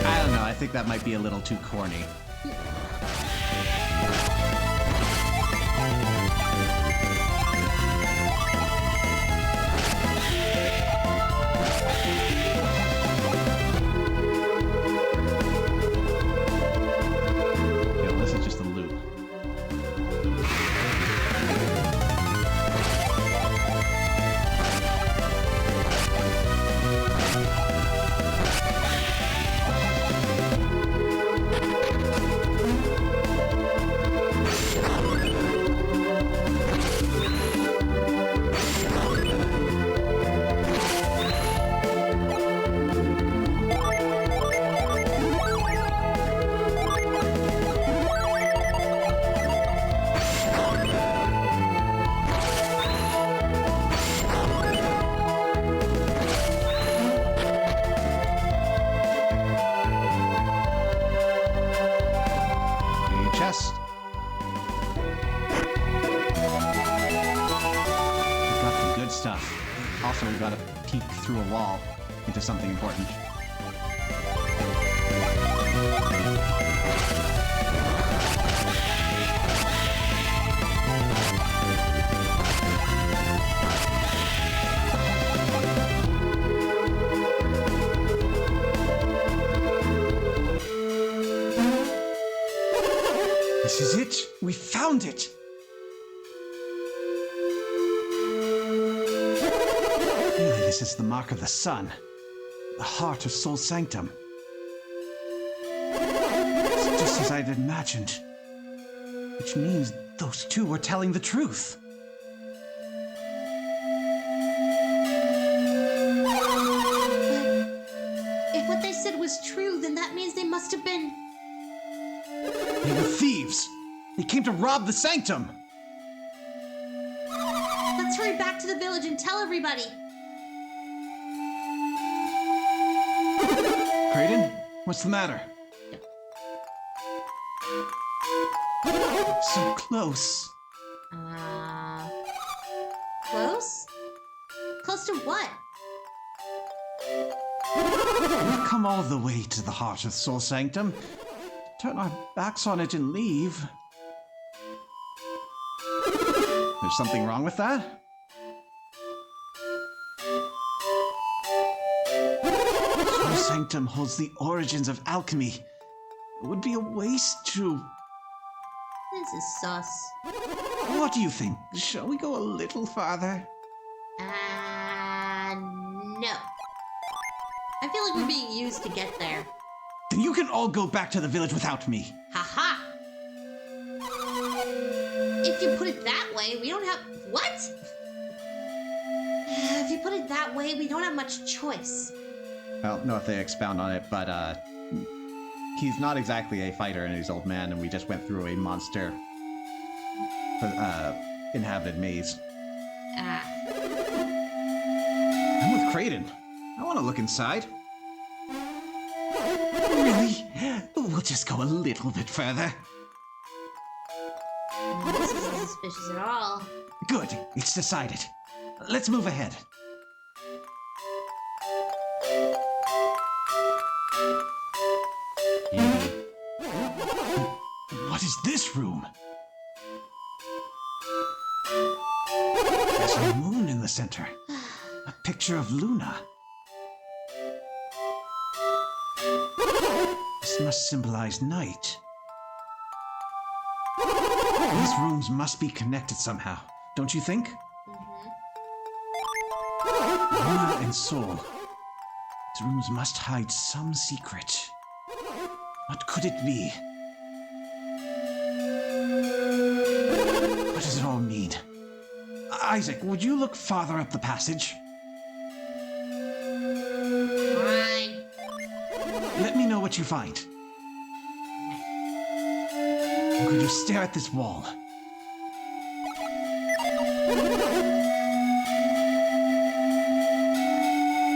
I don't know, I think that might be a little too corny. Also, we've got to peek through a wall into something important. This is it! We found it! Really, this is the mark of the sun. The heart of Sol Sanctum. It's just as I'd imagined. Which means those two were telling the truth. If what they said was true, then that means they must have been They were thieves! They came to rob the sanctum! Let's hurry back to the village and tell everybody. Kraden, what's the matter? So close. Close? Close to what? We've come all the way to the heart of Soul Sanctum. Turn our backs on it and leave. There's something wrong with that? Soul Sanctum holds the origins of alchemy. It would be a waste to... This is sus. What do you think? Shall we go a little farther? No. I feel like we're being used to get there. Then you can all go back to the village without me. Haha! If you put it that way, we don't have... What? If you put it that way, we don't have much choice. I don't know if they expound on it, but he's not exactly a fighter and he's old man, and we just went through a monster inhabited maze. I'm with Kraden. I want to look inside. Really? We'll just go a little bit further. This isn't suspicious at all. Good, it's decided. Let's move ahead. What is this room? There's a moon in the center. A picture of Luna. This must symbolize night. These rooms must be connected somehow, don't you think? Luna and Soul. These rooms must hide some secret. What could it be? What does it all mean? Isaac, would you look farther up the passage? Fine. Let me know what you find. I'm going to stare at this wall.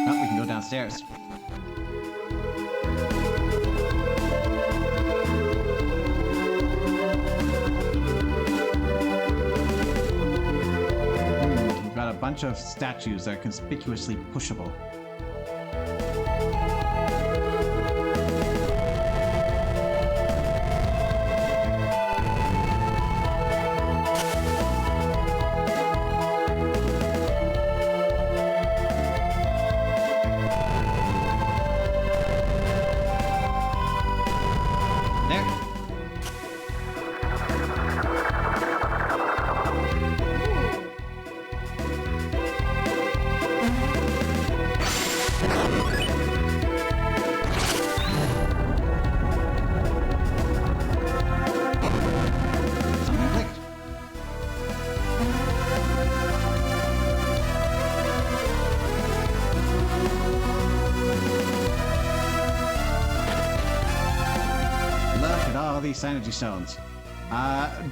Well, we can go downstairs. We've got a bunch of statues that are conspicuously pushable. There. Something clicked. Look at all these synergy stones.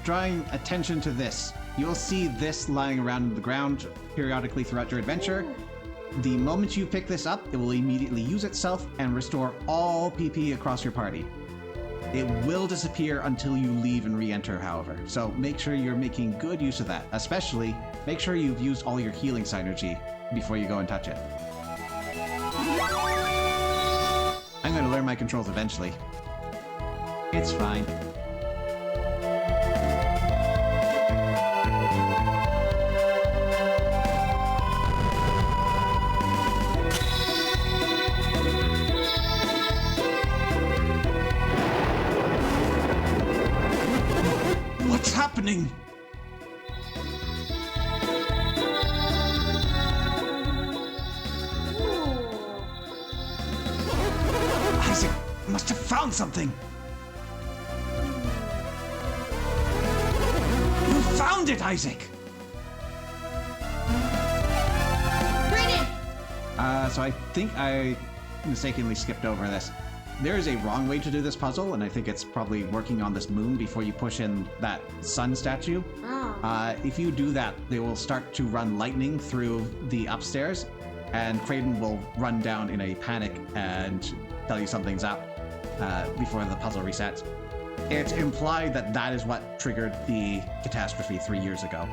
Drawing attention to this. You'll see this lying around the ground periodically throughout your adventure. The moment you pick this up, it will immediately use itself and restore all PP across your party. It will disappear until you leave and re-enter, however, so make sure you're making good use of that. Especially, make sure you've used all your healing synergy before you go and touch it. I'm going to learn my controls eventually. It's fine. What's happening? Isaac must have found something. You found it, Isaac! Kraden! So I think I mistakenly skipped over this. there is a wrong way to do this puzzle, and I think it's probably working on this moon before you push in that sun statue. Oh. If you do that, they will start to run lightning through the upstairs, and Creighton will run down in a panic and tell you something's up before the puzzle resets. It's implied that that is what triggered the catastrophe 3 years ago.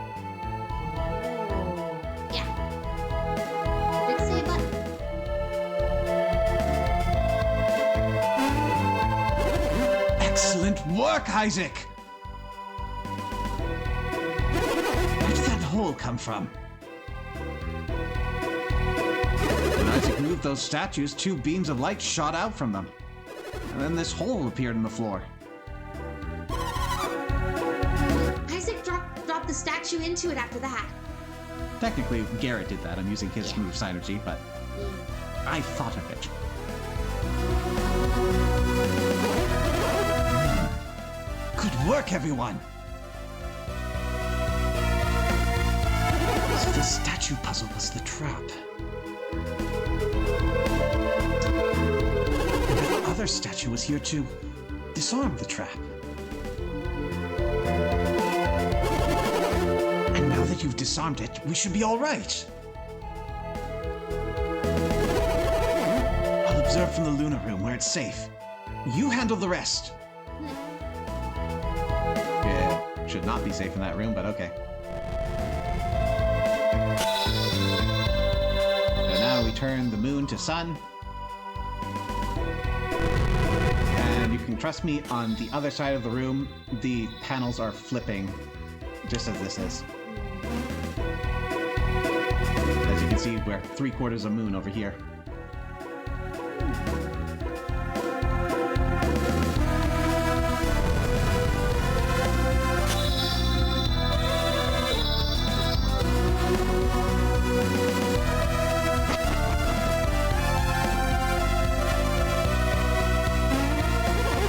Yeah. Big say button. Excellent work, Isaac! Where did that hole come from? When Isaac moved those statues, 2 beams of light shot out from them. And then this hole appeared in the floor. Isaac dropped the statue into it after that. Technically, Garrett did that. I'm using his Yeah. move synergy, but I thought of it. Good work, everyone! So the statue puzzle was the trap. And that other statue was here to disarm the trap. And now that you've disarmed it, we should be all right. I'll observe from the Luna room where it's safe. You handle the rest. It should not be safe in that room, but okay. So now we turn the moon to sun. And you can trust me, on the other side of the room, the panels are flipping, just as this is. As you can see, we're 3/4 a moon over here.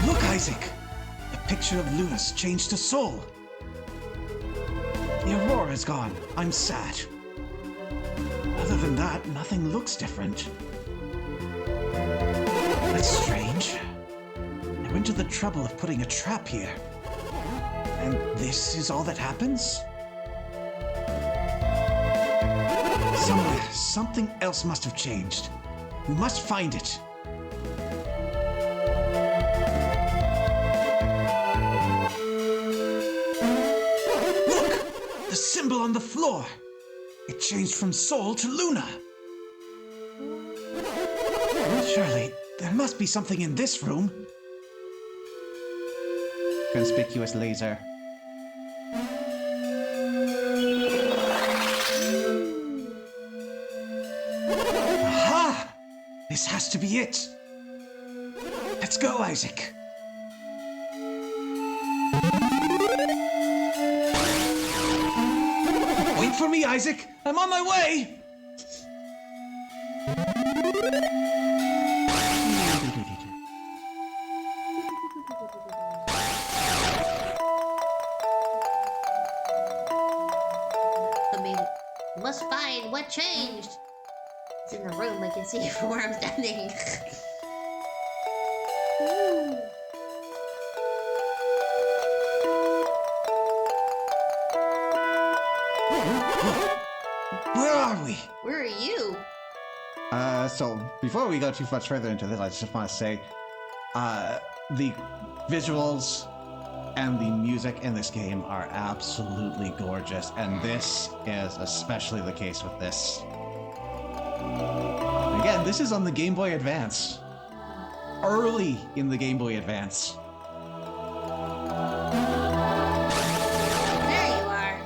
Look, Isaac! The picture of Luna's changed to Sol. The aurora is gone. I'm sad. Other than that, nothing looks different. That's strange. I went to the trouble of putting a trap here. And this is all that happens? Somewhere, something else must have changed. We must find it. Look! The symbol on the floor! It changed from Sol to Luna. Surely, there must be something in this room. Conspicuous laser. Aha! This has to be it. Let's go, Isaac. Wait for me, Isaac. I'm on my way. I mean, must find what changed. It's in the room. I can see it from where I'm standing. Where are we? Where are you? So before we go too much further into this, I just want to say, the visuals and the music in this game are absolutely gorgeous, and this is especially the case with this. Again, this is on the Game Boy Advance. Early in the Game Boy Advance. There you are.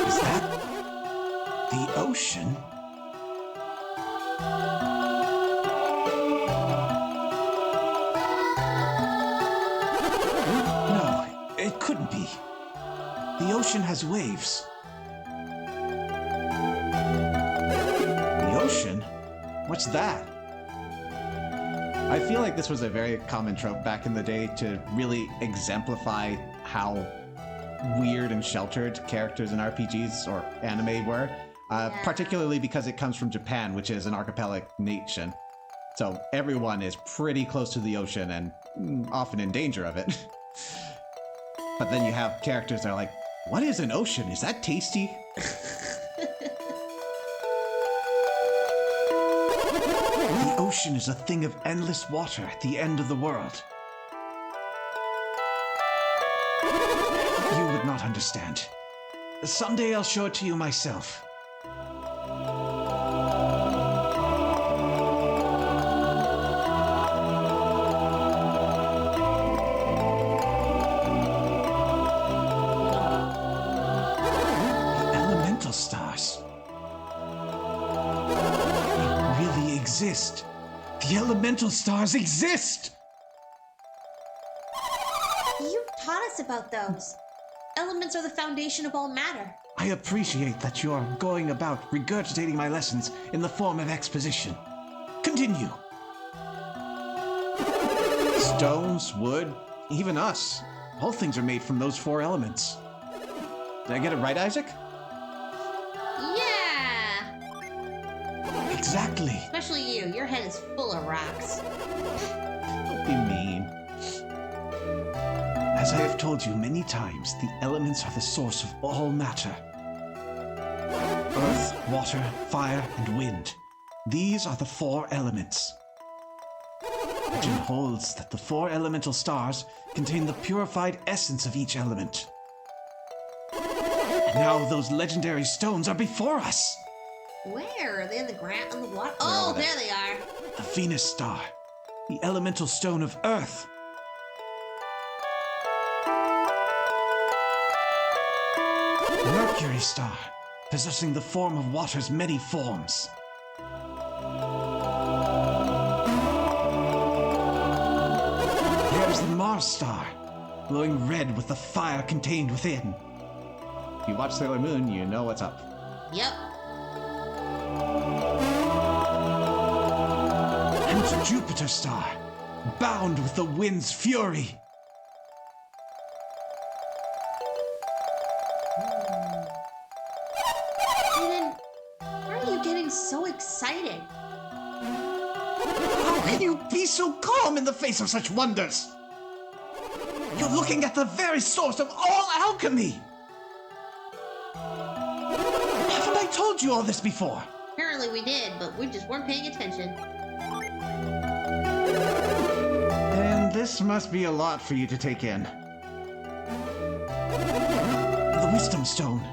Is that the ocean? No, it couldn't be. The ocean has waves. The ocean? What's that? I feel like this was a very common trope back in the day to really exemplify how weird and sheltered characters in RPGs or anime were, particularly because it comes from Japan, which is an archipelagic nation. So everyone is pretty close to the ocean and often in danger of it. But then you have characters that are like, what is an ocean? Is that tasty? The ocean is a thing of endless water at the end of the world. You would not understand. Someday I'll show it to you myself. The elemental stars. They really exist. The elemental stars exist! You taught us about those. Elements are the foundation of all matter. I appreciate that you are going about regurgitating my lessons in the form of exposition. Continue. Stones, wood, even us. All things are made from those 4 elements. Did I get it right, Isaac? Yeah! Exactly. Especially you. Your head is full of rocks. Don't be mean. As I have told you many times, the elements are the source of all matter. Earth, water, fire, and wind. These are the 4 elements. Legend holds that the 4 elemental stars contain the purified essence of each element. And now those legendary stones are before us. Where? Are they in the ground, on the water? They're Oh, over there there. they are. The Venus star, the elemental stone of Earth. Mercury star, possessing the form of water's many forms. There's the Mars star, glowing red with the fire contained within. If you watch Sailor Moon, you know what's up. Yep. And Jupiter star, bound with the wind's fury. Aiden, why are you getting so excited? How can you be so calm in the face of such wonders? You're looking at the very source of all alchemy! Haven't I told you all this before? Apparently we did, but we just weren't paying attention. And this must be a lot for you to take in. The Wisdom Stone.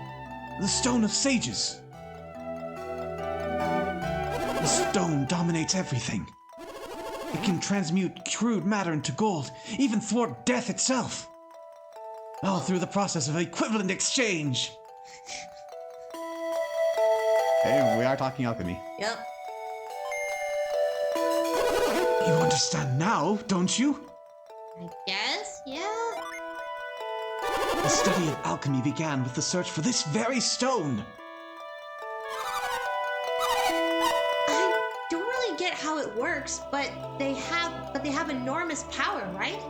The Stone of Sages. The stone dominates everything. It can transmute crude matter into gold, even thwart death itself. All through the process of equivalent exchange. Hey, we are talking alchemy. Yep. You understand now, don't you? I guess, yeah. The study of alchemy began with the search for this very stone. I don't really get how it works, but they have enormous power, right?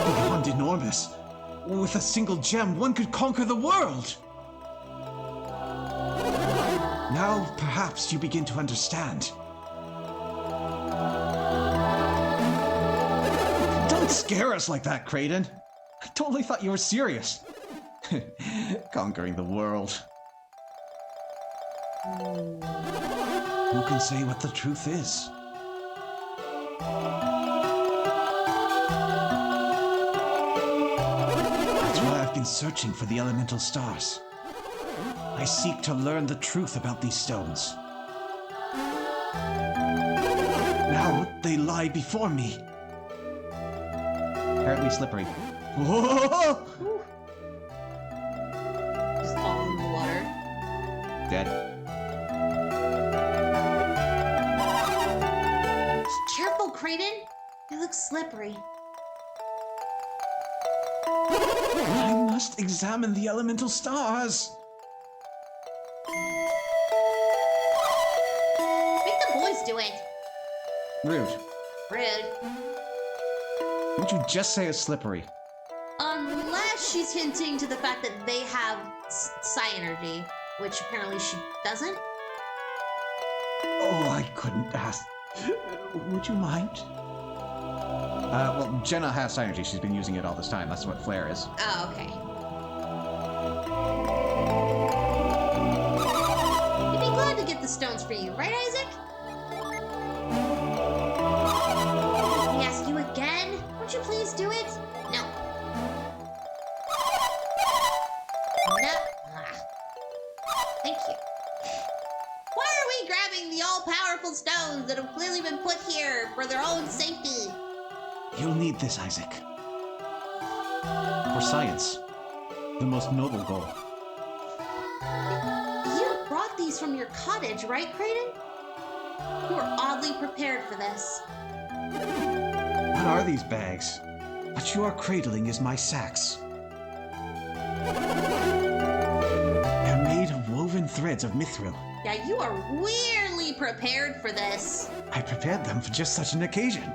Beyond enormous. With a single gem, one could conquer the world. Now, perhaps you begin to understand. Don't scare us like that, Kraden. I totally thought you were serious. Conquering the world. Who can say what the truth is? That's why I've been searching for the elemental stars. I seek to learn the truth about these stones. Now they lie before me. Apparently slippery. Whoa! Just all in the water. Dead. Careful, Kraden. It looks slippery. I must examine the elemental stars. Make the boys do it. Rude. Rude. Didn't you just say it's slippery? Unless she's hinting to the fact that they have psi energy, which apparently she doesn't. Oh, I couldn't ask. Would you mind? Well, Jenna has energy. She's been using it all this time. That's what flare is. Oh, okay. He'd be glad to get the stones for you, right, Isaac? Let me ask you again. Would you please do it? No. No. Ah. Thank you. Why are we grabbing the all-powerful stones that have clearly been put here for their own safety? You'll need this, Isaac. For science. The most noble goal. You brought these from your cottage, right, Creighton? You were oddly prepared for this. What are these bags? What you are cradling is my sacks. They're made of woven threads of mithril. Yeah, you are weirdly prepared for this. I prepared them for just such an occasion.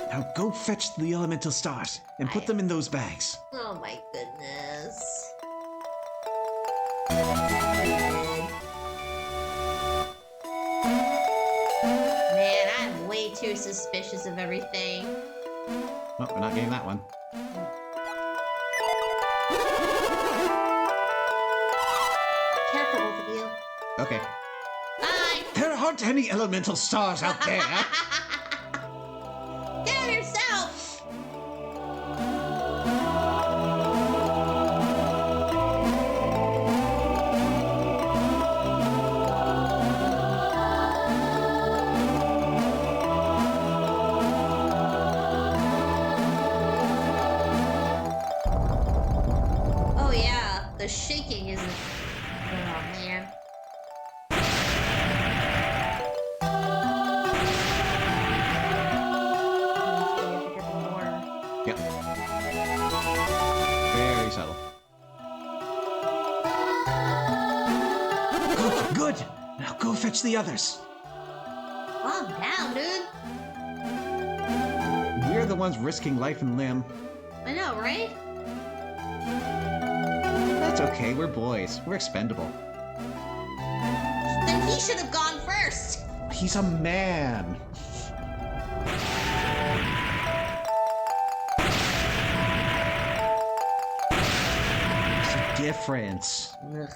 Now go fetch the elemental stars and put them in those bags. Oh my goodness. Man, I'm way too suspicious of everything. Oh, we're not getting that one. Careful, both of you. Okay. Bye! There aren't any elemental stars out there. Get out yourself! Oh yeah, the shaking isn't... Oh man. Yep. Very subtle. Good. Now go fetch the others. Calm down, dude. We're the ones risking life and limb. I know, right? That's okay. We're boys. We're expendable. Then he should have gone first. He's a man. There's a difference. Ugh.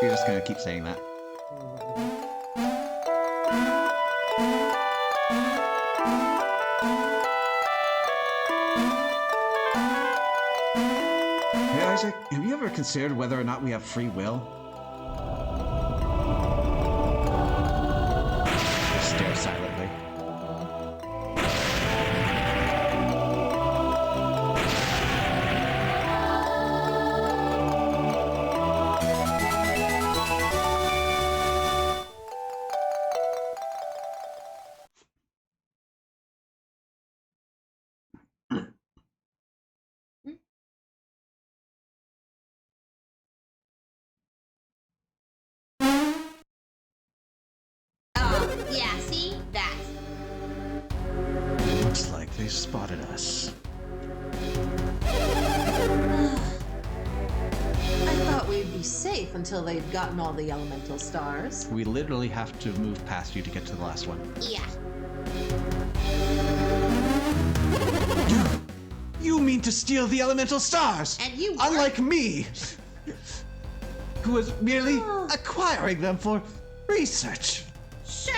You're just gonna keep saying that. Hey, Isaac, have you ever considered whether or not we have free will? Just stare silently. Yeah, see? That. Looks like they spotted us. I thought we'd be safe until they'd gotten all the elemental stars. We literally have to move past you to get to the last one. Yeah. You mean to steal the elemental stars? And you Unlike me, who was merely acquiring them for research. Sure.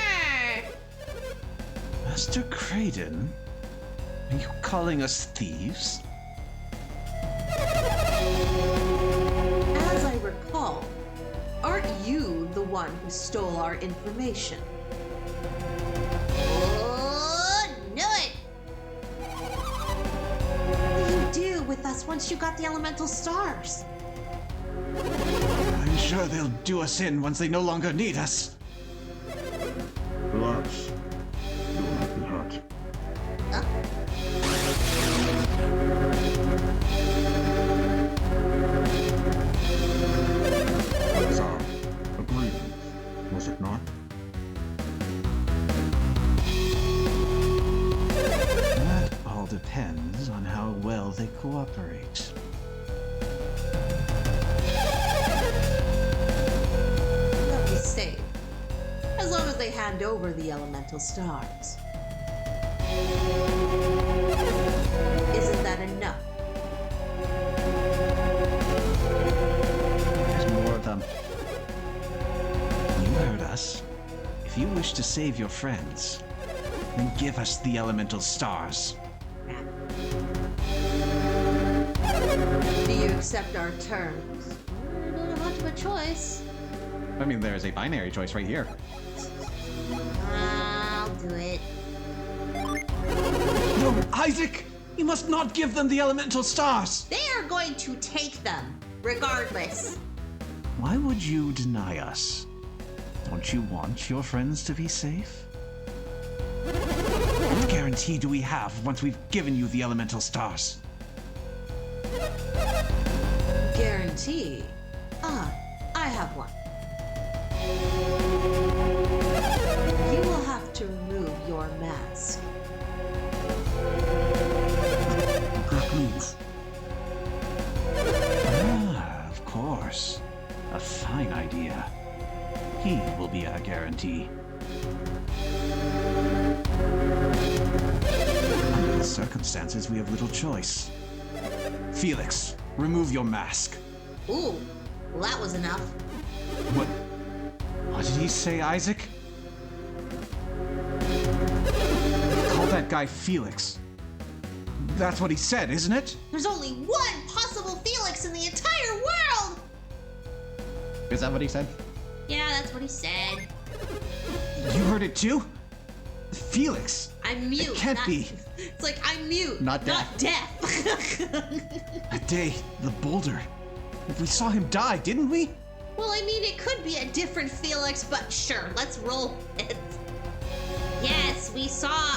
Master Creighton, are you calling us thieves? As I recall, aren't you the one who stole our information? Oh, knew it. What do you do with us once you got the elemental stars? I'm sure they'll do us in once they no longer need us. Relax. You will not be hurt. depends on how well they cooperate. They'll be safe. As long as they hand over the elemental stars. Isn't that enough? There's more of them. You heard us. If you wish to save your friends, then give us the elemental stars. Do you accept our terms? I don't have much of a choice. I mean, there's a binary choice right here. I'll do it. No, Isaac! You must not give them the elemental stars! They are going to take them, regardless. Why would you deny us? Don't you want your friends to be safe? What guarantee do we have once we've given you the elemental stars? Guarantee? Ah, I have one. You will have to remove your mask. That means. Ah, of course. A fine idea. He will be our guarantee. Under the circumstances, we have little choice. Felix, remove your mask. Ooh, well, that was enough. What did he say, Isaac? Call that guy Felix. That's what he said, isn't it? There's only one possible Felix in the entire world! Is that what he said? Yeah, that's what he said. You heard it too? Felix. I'm mute. It can't not- be. It's like I'm mute, Not deaf. not deaf. That day, the boulder. We saw him die, didn't we? Well, I mean, it could be a different Felix, but sure, let's roll it. Yes, we saw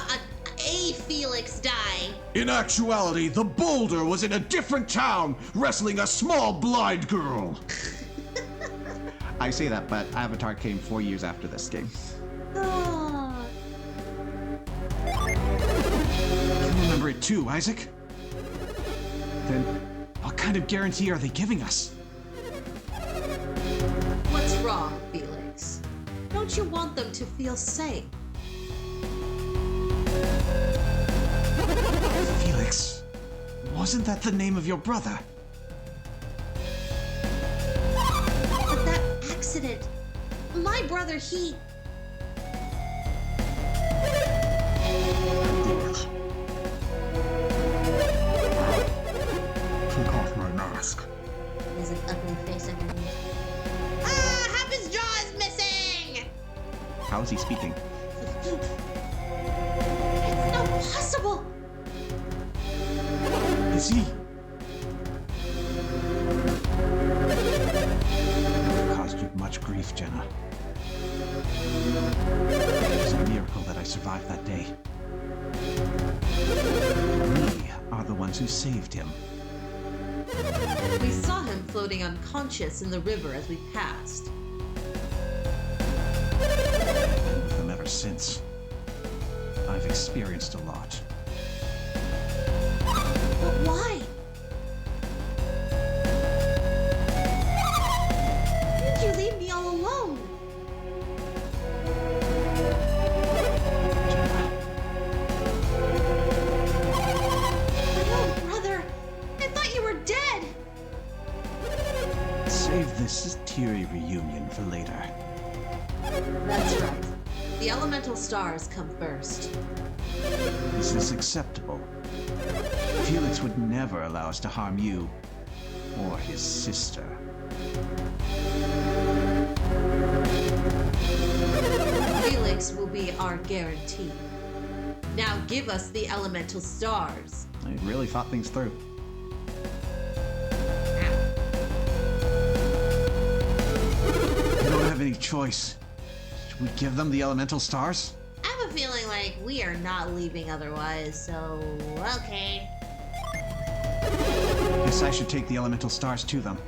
a Felix die. In actuality, the boulder was in a different town, wrestling a small blind girl. I say that, but Avatar came 4 years after this game. Oh, You remember it too, Isaac? Then, what kind of guarantee are they giving us? What's wrong, Felix? Don't you want them to feel safe? Felix, wasn't that the name of your brother? but that accident. My brother, he. Took off my mask. There's an ugly face underneath. Ah, half his jaw is missing! How is he speaking? It's not possible! Is he? I've caused you much grief, Jenna. It's a miracle that I survived that day. We are the ones who saved him. We saw him floating unconscious in the river as we passed. Been with them ever since. I've experienced a lot. But why? Why did you leave me all alone? Jenna, My own brother! I thought you were dead! save this teary reunion for later. That's right. The elemental stars come first. Is this acceptable? Felix would never allow us to harm you or his sister. Felix will be our guarantee. Now give us the elemental stars. I really thought things through. We don't have any choice. Should we give them the elemental stars? I have a feeling like we are not leaving otherwise, so okay. Guess I should take the elemental stars to them.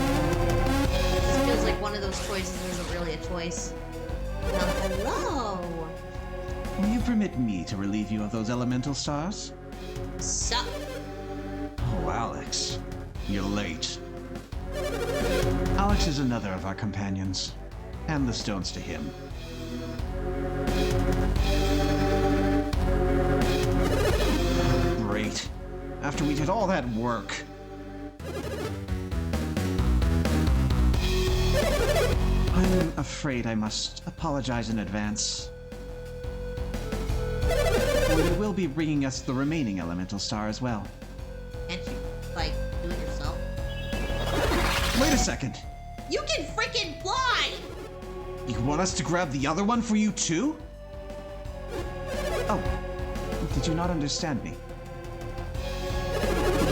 This feels like one of those choices that isn't really a choice. hello. Will you permit me to relieve you of those elemental stars? Sup? Oh, Alex. You're late. Alex is another of our companions. Hand the stones to him. Great. After we did all that work. I'm afraid I must apologize in advance. You will be bringing us the remaining elemental star as well. Can't you, like, do it yourself? Wait a second. You can freaking fly! You want us to grab the other one for you too? Oh, did you not understand me?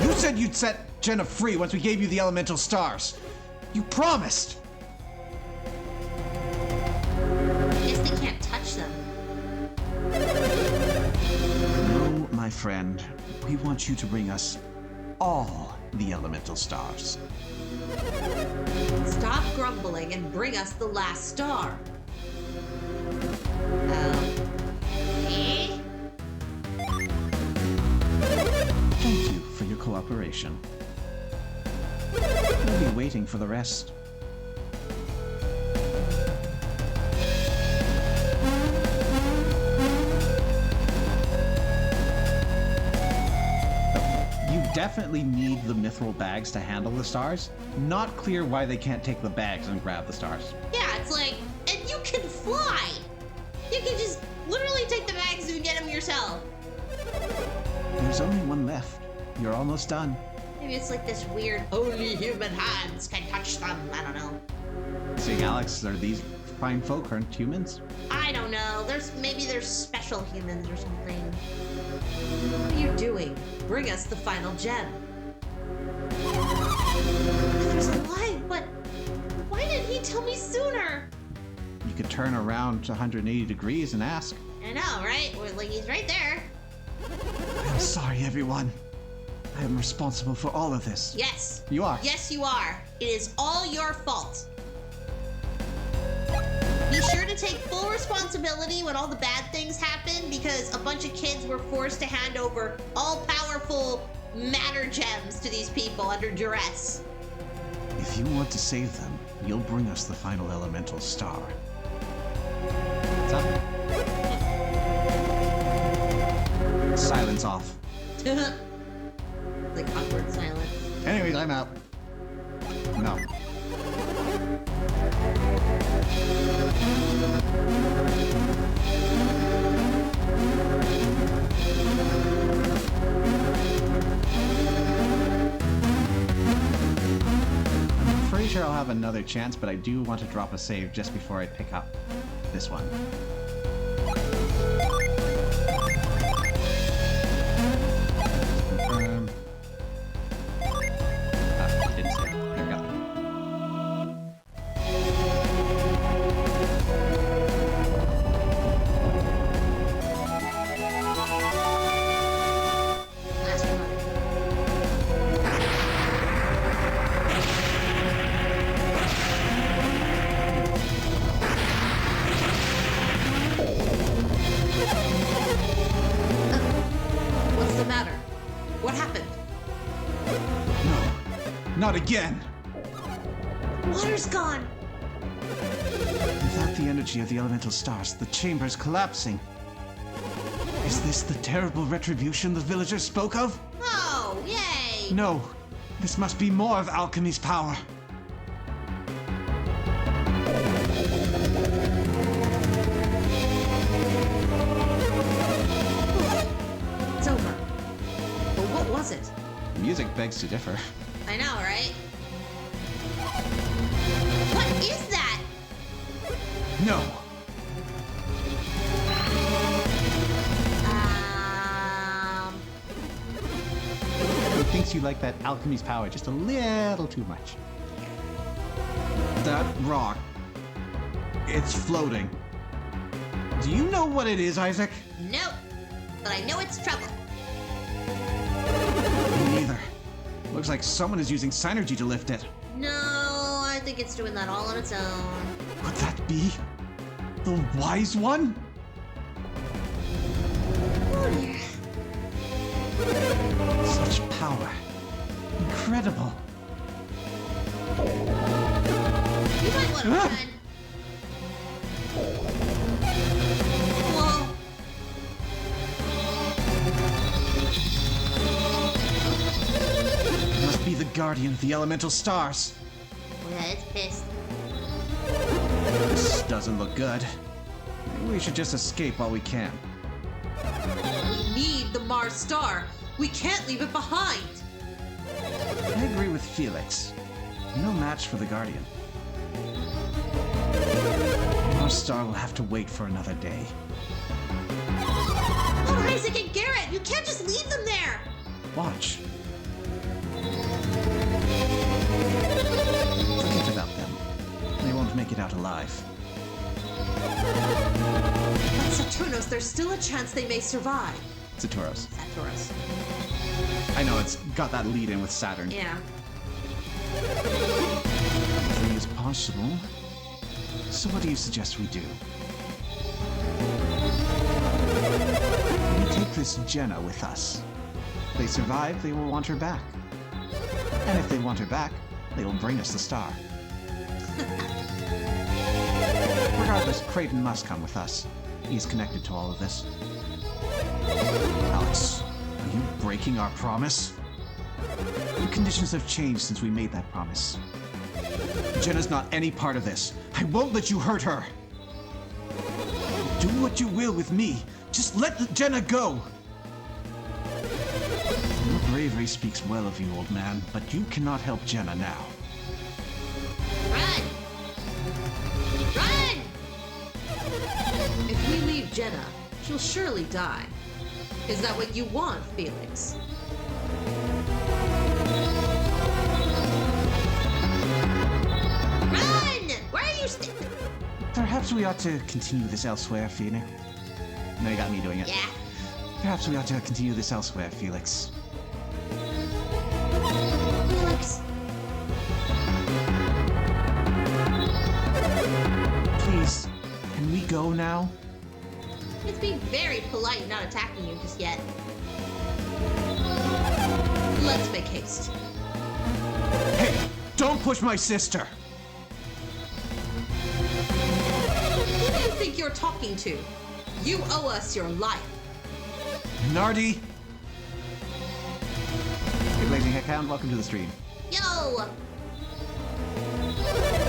You said you'd set Jenna free once we gave you the elemental stars. You promised. Guess they can't touch them. No, my friend. We want you to bring us all the elemental stars. Stop grumbling and bring us the last star. Eh? Thank you for your cooperation. We'll be waiting for the rest. You definitely need the mithril bags to handle the stars. Not clear why they can't take the bags and grab the stars. Yeah, it's like, and you can fly! You can just literally take the bags and get them yourself. There's only one left. You're almost done. Maybe it's like this weird, only human hands can touch them. I don't know. Seeing Alex, are these fine folk aren't humans? I don't know. Maybe there's special humans or something. What are you doing? Bring us the final gem. There's a line, but why didn't he tell me sooner? You could turn around to 180 degrees and ask. I know, right? Like, he's right there. I'm sorry, everyone. I am responsible for all of this. Yes. You are. Yes, you are. It is all your fault. Be sure to take full responsibility when all the bad things happen, because a bunch of kids were forced to hand over all-powerful matter gems to these people under duress. If you want to save them, you'll bring us the final elemental star. What's up? Silence off. Like awkward silence. Anyways, I'm out. No. I'm pretty sure I'll have another chance, but I do want to drop a save just before I pick up this one. Confirm. Didn't save. There we go. Last one. What's the matter? What happened? No, not again! Water's gone. Without the energy of the elemental stars, the chamber is collapsing. Is this the terrible retribution the villagers spoke of? Oh, yay. No, this must be more of alchemy's power. It's over. But what was it? Music begs to differ. I know, right? What is that? No, Who thinks you like that alchemy's power just a little too much? that rock. It's floating. Do you know what it is, Isaac? Nope. But I know it's trouble. Me neither. Looks like someone is using synergy to lift it. No, I think it's doing that all on its own. Could that be? The wise one? Such power. Incredible. You might want to run. Whoa. Must be the guardian of the elemental stars. Yeah, it's pissed. This doesn't look good. Maybe we should just escape while we can. We need the Mars star. We can't leave it behind. I agree with Felix. No match for the Guardian. Our star will have to wait for another day. Oh, Isaac and Garrett, you can't just leave them there. Watch. Forget about them. They won't make it out alive. But Saturnos, there's still a chance they may survive. Saturos. Saturos. I know, it's got that lead in with Saturn. Yeah. Anything is possible. So what do you suggest we do? We take this Jenna with us. If they survive, they will want her back. And if they want her back, they will bring us the star. Regardless, Creighton must come with us. He's connected to all of this. Alex, are you breaking our promise? The conditions have changed since we made that promise. Jenna's not any part of this. I won't let you hurt her. Do what you will with me. Just let Jenna go. Your bravery speaks well of you, old man, but you cannot help Jenna now. Run! Run! If we leave Jenna, she'll surely die. Is that what you want, Felix? Run! Where are you Perhaps we ought to continue this elsewhere, Phoenix. No, you got me doing it. Yeah. Perhaps we ought to continue this elsewhere, Felix. Felix. Please, can we go now? It's being very polite, not attacking you just yet. Let's make haste. Hey, don't push my sister! Who do you think you're talking to? You owe us your life. Nardi! Hey, Blazing Heckhound, welcome to the stream. Yo!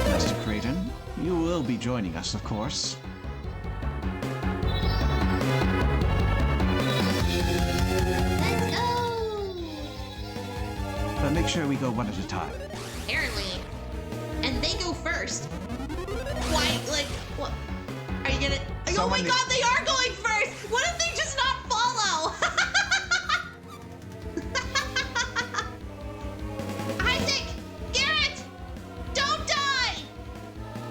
Master Creighton, you will be joining us, of course. Let's go! But make sure we go one at a time. Apparently. And they go first. Why, like, what? Are you gonna... Oh my Someone- god, they are going first! What if they just not follow? Isaac! Garrett! Don't die!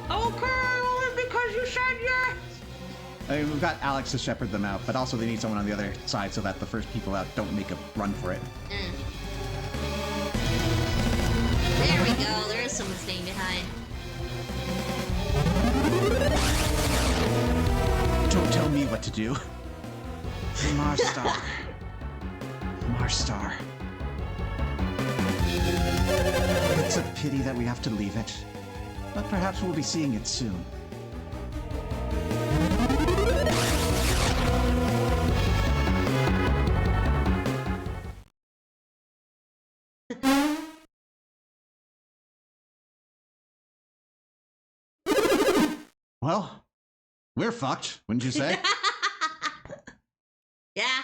Okay, only because you said yes. I mean, we've got Alex to shepherd them out, but also they need someone on the other side so that the first people out don't make a run for it. There we go, there is someone staying behind. Don't tell me what to do. Mars Star. Mars Star. It's a pity that we have to leave it, but perhaps we'll be seeing it soon. Well, we're fucked, wouldn't you say? Yeah.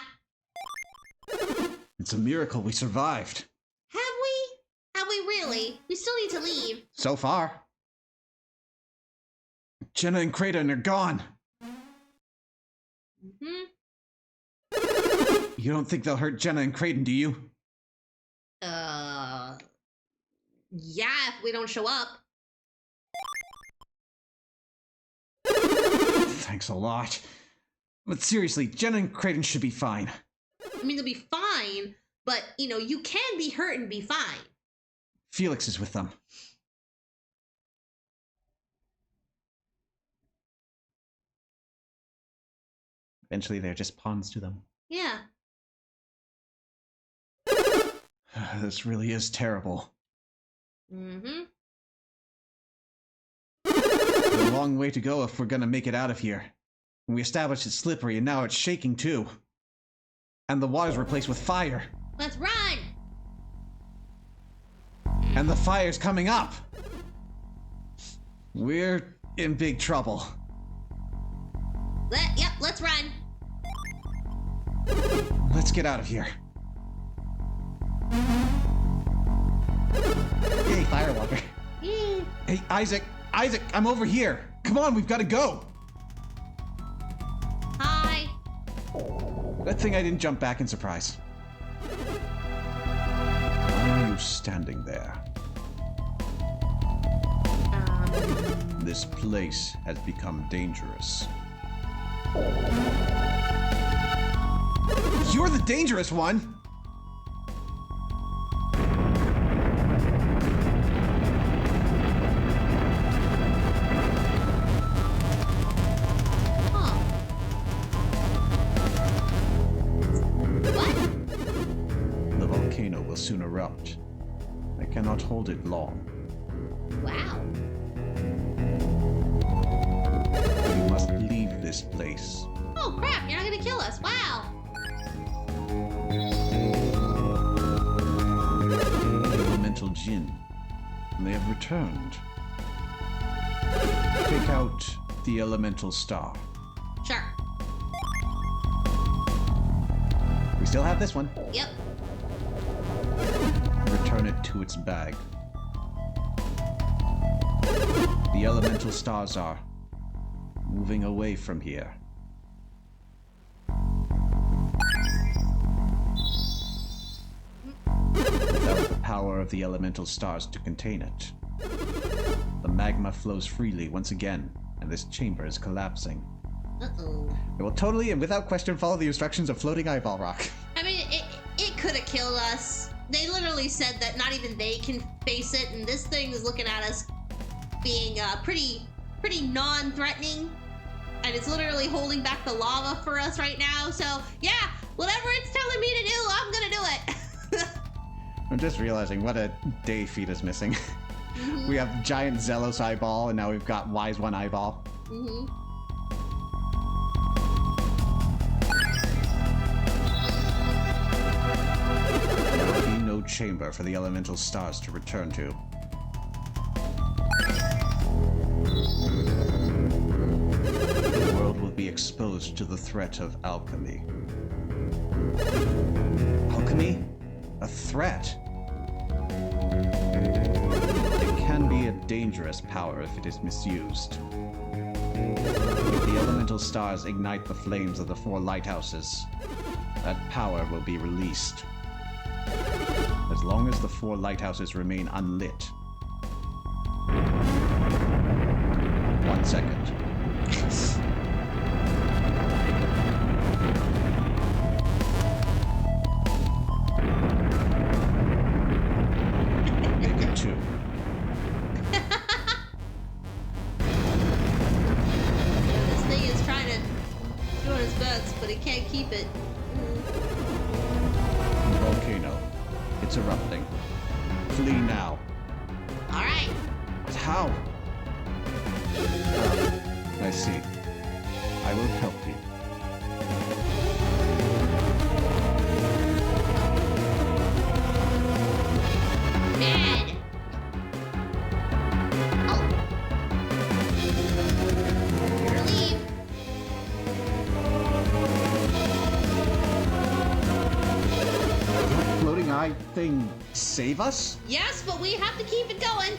It's a miracle we survived. Have we? Have we really? We still need to leave. So far. Jenna and Creighton are gone. Hmm? You don't think they'll hurt Jenna and Creighton, do you? Yeah, if we don't show up. Thanks a lot. But seriously, Jenna and Creighton should be fine. I mean, they'll be fine, but, you know, you can be hurt and be fine. Felix is with them. Eventually, they're just pawns to them. Yeah. This really is terrible. Mm-hmm. A long way to go if we're gonna make it out of here. We established it's slippery, and now it's shaking too. And the water's replaced with fire. Let's run! And the fire's coming up. We're in big trouble. Let's run. Let's get out of here. Yay, Firewalker. Yeah. Hey, Isaac, I'm over here. Come on, we've got to go. Hi. Good thing I didn't jump back in surprise. Why are you standing there? This place has become dangerous. You're the dangerous one! Huh. What? The volcano will soon erupt. I cannot hold it long. Wow. We must leave this place. Oh crap, you're not gonna kill us. Wow. The elemental Jinn. They have returned. Take out the elemental star. Sure. We still have this one. Yep. Return it to its bag. The elemental stars are moving away from here. Without the power of the elemental stars to contain it, the magma flows freely once again, and this chamber is collapsing. Uh-oh. It will totally and without question follow the instructions of Floating Eyeball Rock. I mean, it could have killed us. They literally said that not even they can face it, and this thing is looking at us being pretty non-threatening, and it's literally holding back the lava for us right now. So yeah, whatever it's telling me to do, I'm gonna do it. I'm just realizing what a day feed is missing. We have Giant Zealous Eyeball, and now we've got Wise One Eyeball. Mm-hmm. There will be no chamber for the elemental stars to return to. The world will be exposed to the threat of alchemy. Alchemy? A threat? It can be a dangerous power if it is misused. If the elemental stars ignite the flames of the 4 lighthouses, that power will be released. As long as the 4 lighthouses remain unlit. 1 second. Make it 2. This thing is trying to doing its best, but it can't keep it. Volcano. It's erupting. Flee now. All right. But how? I see. I will help you. Ned. Oh. Here, leave. That floating eye thing save us? Yes, but we have to keep it going.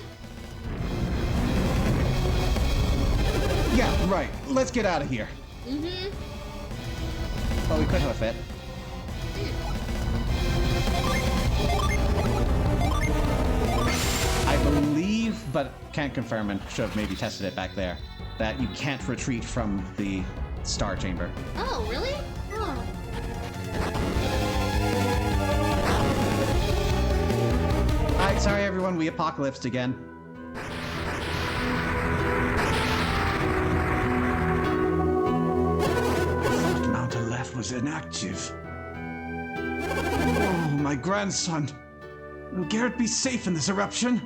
Yeah, right. Let's get out of here. Mm-hmm. Well, we could have a fit. I believe, but can't confirm and should have maybe tested it back there, that you can't retreat from the star chamber. Oh, really? Oh. Alright, sorry everyone, we apocalypsed again. was inactive. Oh, my grandson. Will Garrett be safe in this eruption?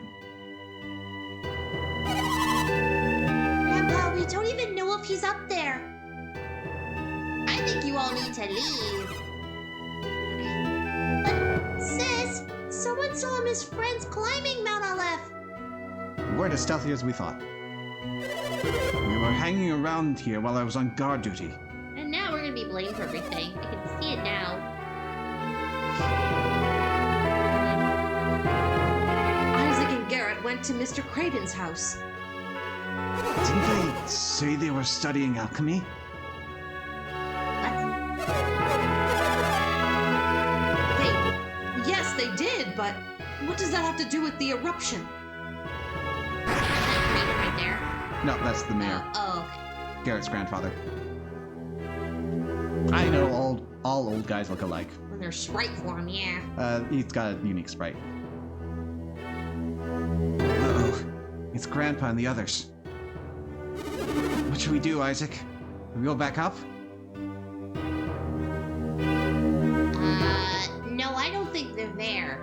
Grandpa, we don't even know if he's up there. I think you all need to leave. But, sis, someone saw him as friends climbing Mount Aleph. We weren't as stealthy as we thought. We were hanging around here while I was on guard duty. And now we're gonna be blamed for everything. I can see it now. Isaac and Garrett went to Mr. Craven's house. Didn't they say they were studying alchemy? What? Yes, they did, but what does that have to do with the eruption? Right there. No, that's the mayor, Oh, okay. Garrett's grandfather. I know all old guys look alike. When there's Sprite for him, yeah. He's got a unique sprite. Uh-oh. It's Grandpa and the others. What should we do, Isaac? We go back up? No, I don't think they're there.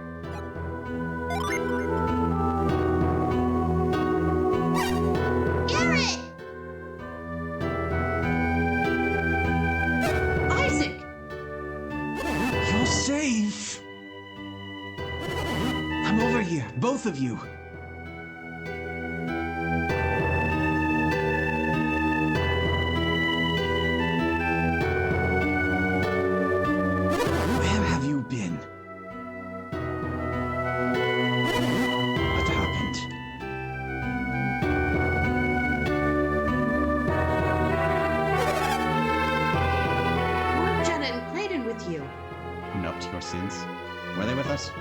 Garrett! Isaac! You're safe! Come over here, both of you. Where have you been? What happened? Weren't Jenna and Creighton with you? Nope, your sins. Were they with us?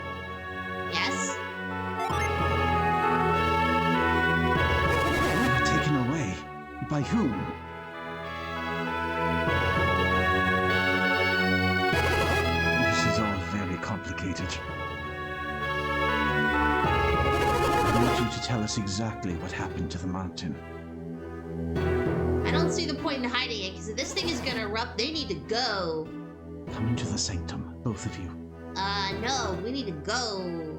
Yes? You were taken away. By whom? This is all very complicated. I want you to tell us exactly what happened to the mountain. I don't see the point in hiding it, because if this thing is gonna erupt, they need to go. Come into the sanctum, both of you. No, we need to go.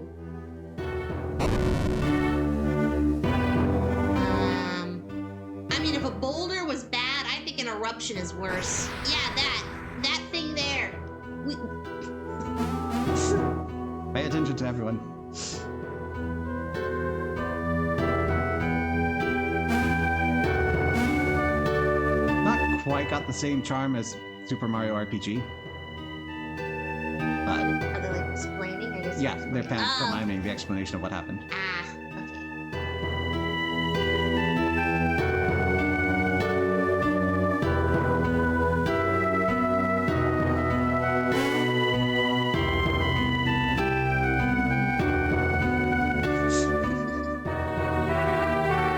I mean, if a boulder was bad, I think an eruption is worse. Yeah, that thing there. We, Pay attention to everyone. Not quite got the same charm as Super Mario RPG. But are they like explaining? I guess. yeah, they're Oh. pantomiming the explanation of what happened. Ah, okay.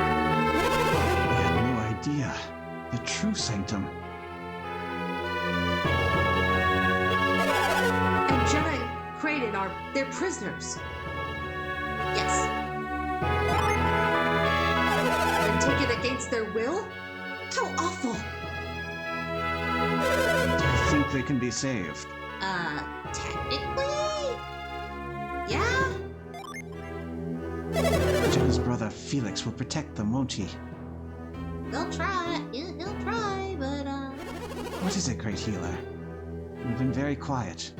We had no idea. The true sanctum. And Jenna and Creighton they're prisoners. Yes. And taken against their will? How awful! Do you think they can be saved? Technically? Yeah? Jenna's brother Felix will protect them, won't he? They'll try. He'll try, but, What is it, Great Healer? You've been very quiet.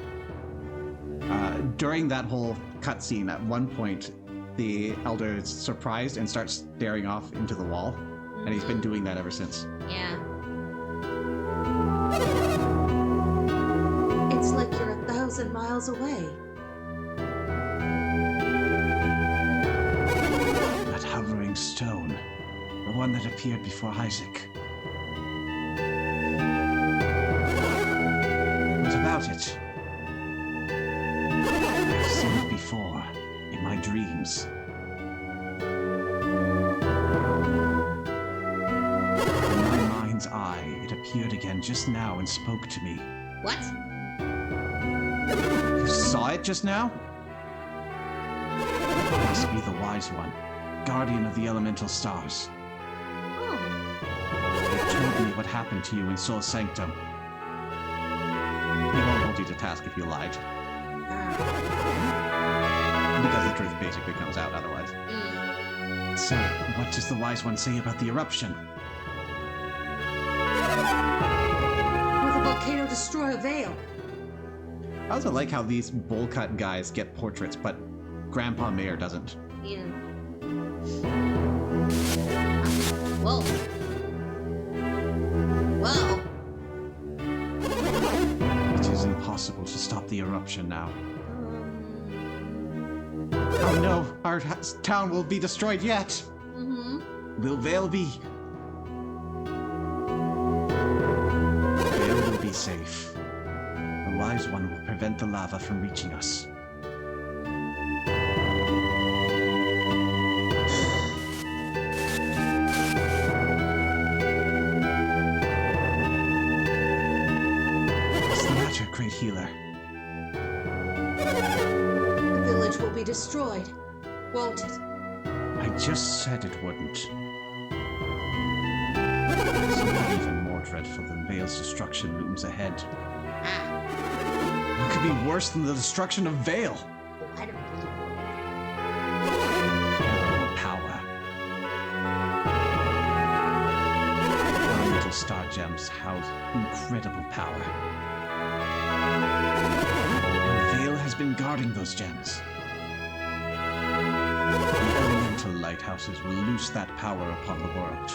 During that whole cutscene, at one point, the elder is surprised and starts staring off into the wall, and he's been doing that ever since. yeah. It's like you're 1,000 miles away. That hovering stone. The one that appeared before Isaac. What about it? I've seen it before, in my dreams. In my mind's eye, it appeared again just now and spoke to me. What? You saw it just now? It must be the Wise One, guardian of the elemental stars. Oh. It told me what happened to you in Soul Sanctum. task if you lied. Ah. Because the truth basically comes out otherwise. So, what does the Wise One say about the eruption? Will the volcano destroy a veil? I also like how these bowl cut guys get portraits, but Grandpa Mayer doesn't. Yeah. Whoa. Whoa. It is impossible to stop the eruption now. Oh no, our town will be destroyed yet. Mm-hmm. Will Vale be? Vale will be safe. The Wise One will prevent the lava from reaching us. What's the matter, Great Healer? The village will be destroyed, won't it? I just said it wouldn't. Something even more dreadful than Vale's destruction looms ahead. Ah. What could be worse than the destruction of Vale? I don't know. Power. Elemental star gems house incredible power. And Vale has been guarding those gems. The elemental lighthouses will loose that power upon the world.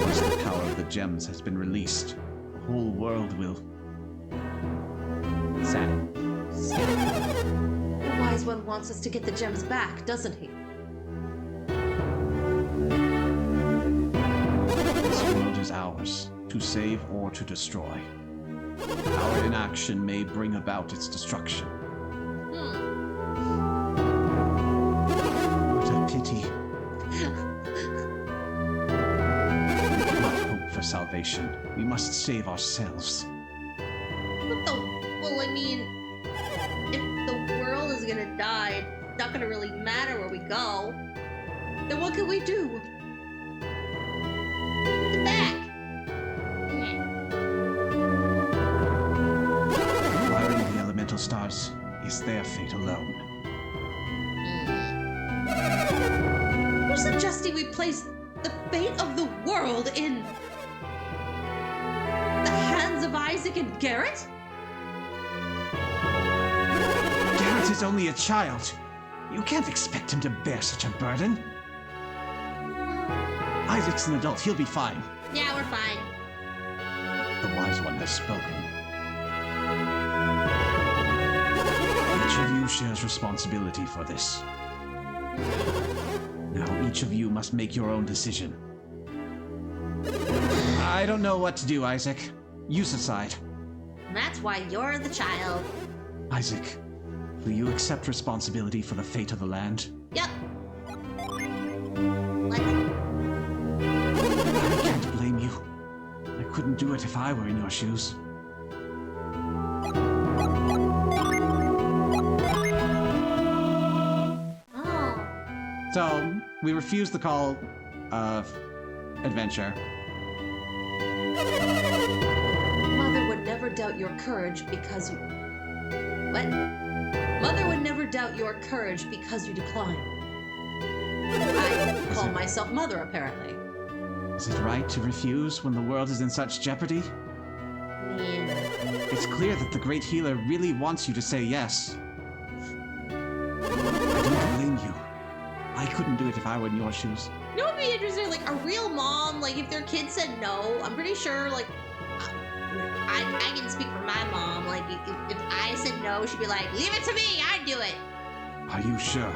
Once the power of the gems has been released, the whole world will. Sad. The Wise One wants us to get the gems back, doesn't he? This world is ours, to save or to destroy. Our inaction may bring about its destruction. What a pity. We cannot hope for salvation. We must save ourselves. What the? Well, I mean, if the world is gonna die, it's not gonna really matter where we go. Then what can we do? Get back. Acquiring the elemental stars is their fate alone. You're suggesting we place the fate of the world in the hands of Isaac and Garrett? Garrett is only a child. You can't expect him to bear such a burden. Isaac's an adult. He'll be fine. Yeah, we're fine. The Wise One has spoken. Each of you shares responsibility for this. Now each of you must make your own decision. I don't know what to do, Isaac. You decide. And that's why you're the child. Isaac, will you accept responsibility for the fate of the land? Yep. Let's. I can't blame you. I couldn't do it if I were in your shoes. Oh. So, we refuse the call of adventure. Mother would never doubt your courage because you... What? Mother would never doubt your courage because you decline. I call myself Mother, apparently. Is it right to refuse when the world is in such jeopardy? Man. It's clear that the Great Healer really wants you to say yes. I don't blame you. I couldn't do it if I were in your shoes. You know what would be interesting? Like, a real mom, like, if their kid said no, I'm pretty sure, like, I can speak for my mom. Like, if I said no, she'd be like, leave it to me, I'd do it. Are you sure?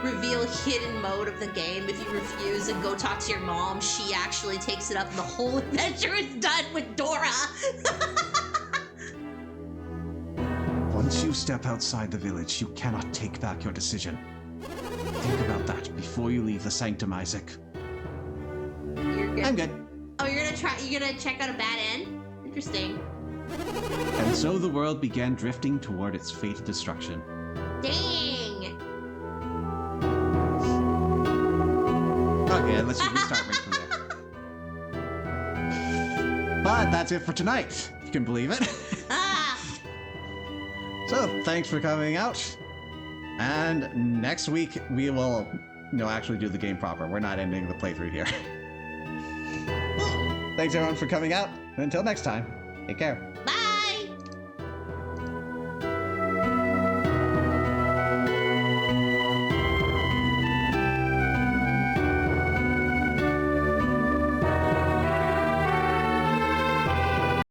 Reveal hidden mode of the game. If you refuse and go talk to your mom, she actually takes it up and the whole adventure is done with Dora. Once you step outside the village, you cannot take back your decision. Think about that before you leave the sanctum, Isaac. You're good. I'm good. Oh, you're gonna check out a bad end? Interesting. And so the world began drifting toward its fated destruction. Dang. Okay, and let's just restart right from there. But that's it for tonight, if you can believe it. Ah! So, thanks for coming out. And next week, we will, actually do the game proper. We're not ending the playthrough here. Thanks, everyone, for coming out. And until next time, take care.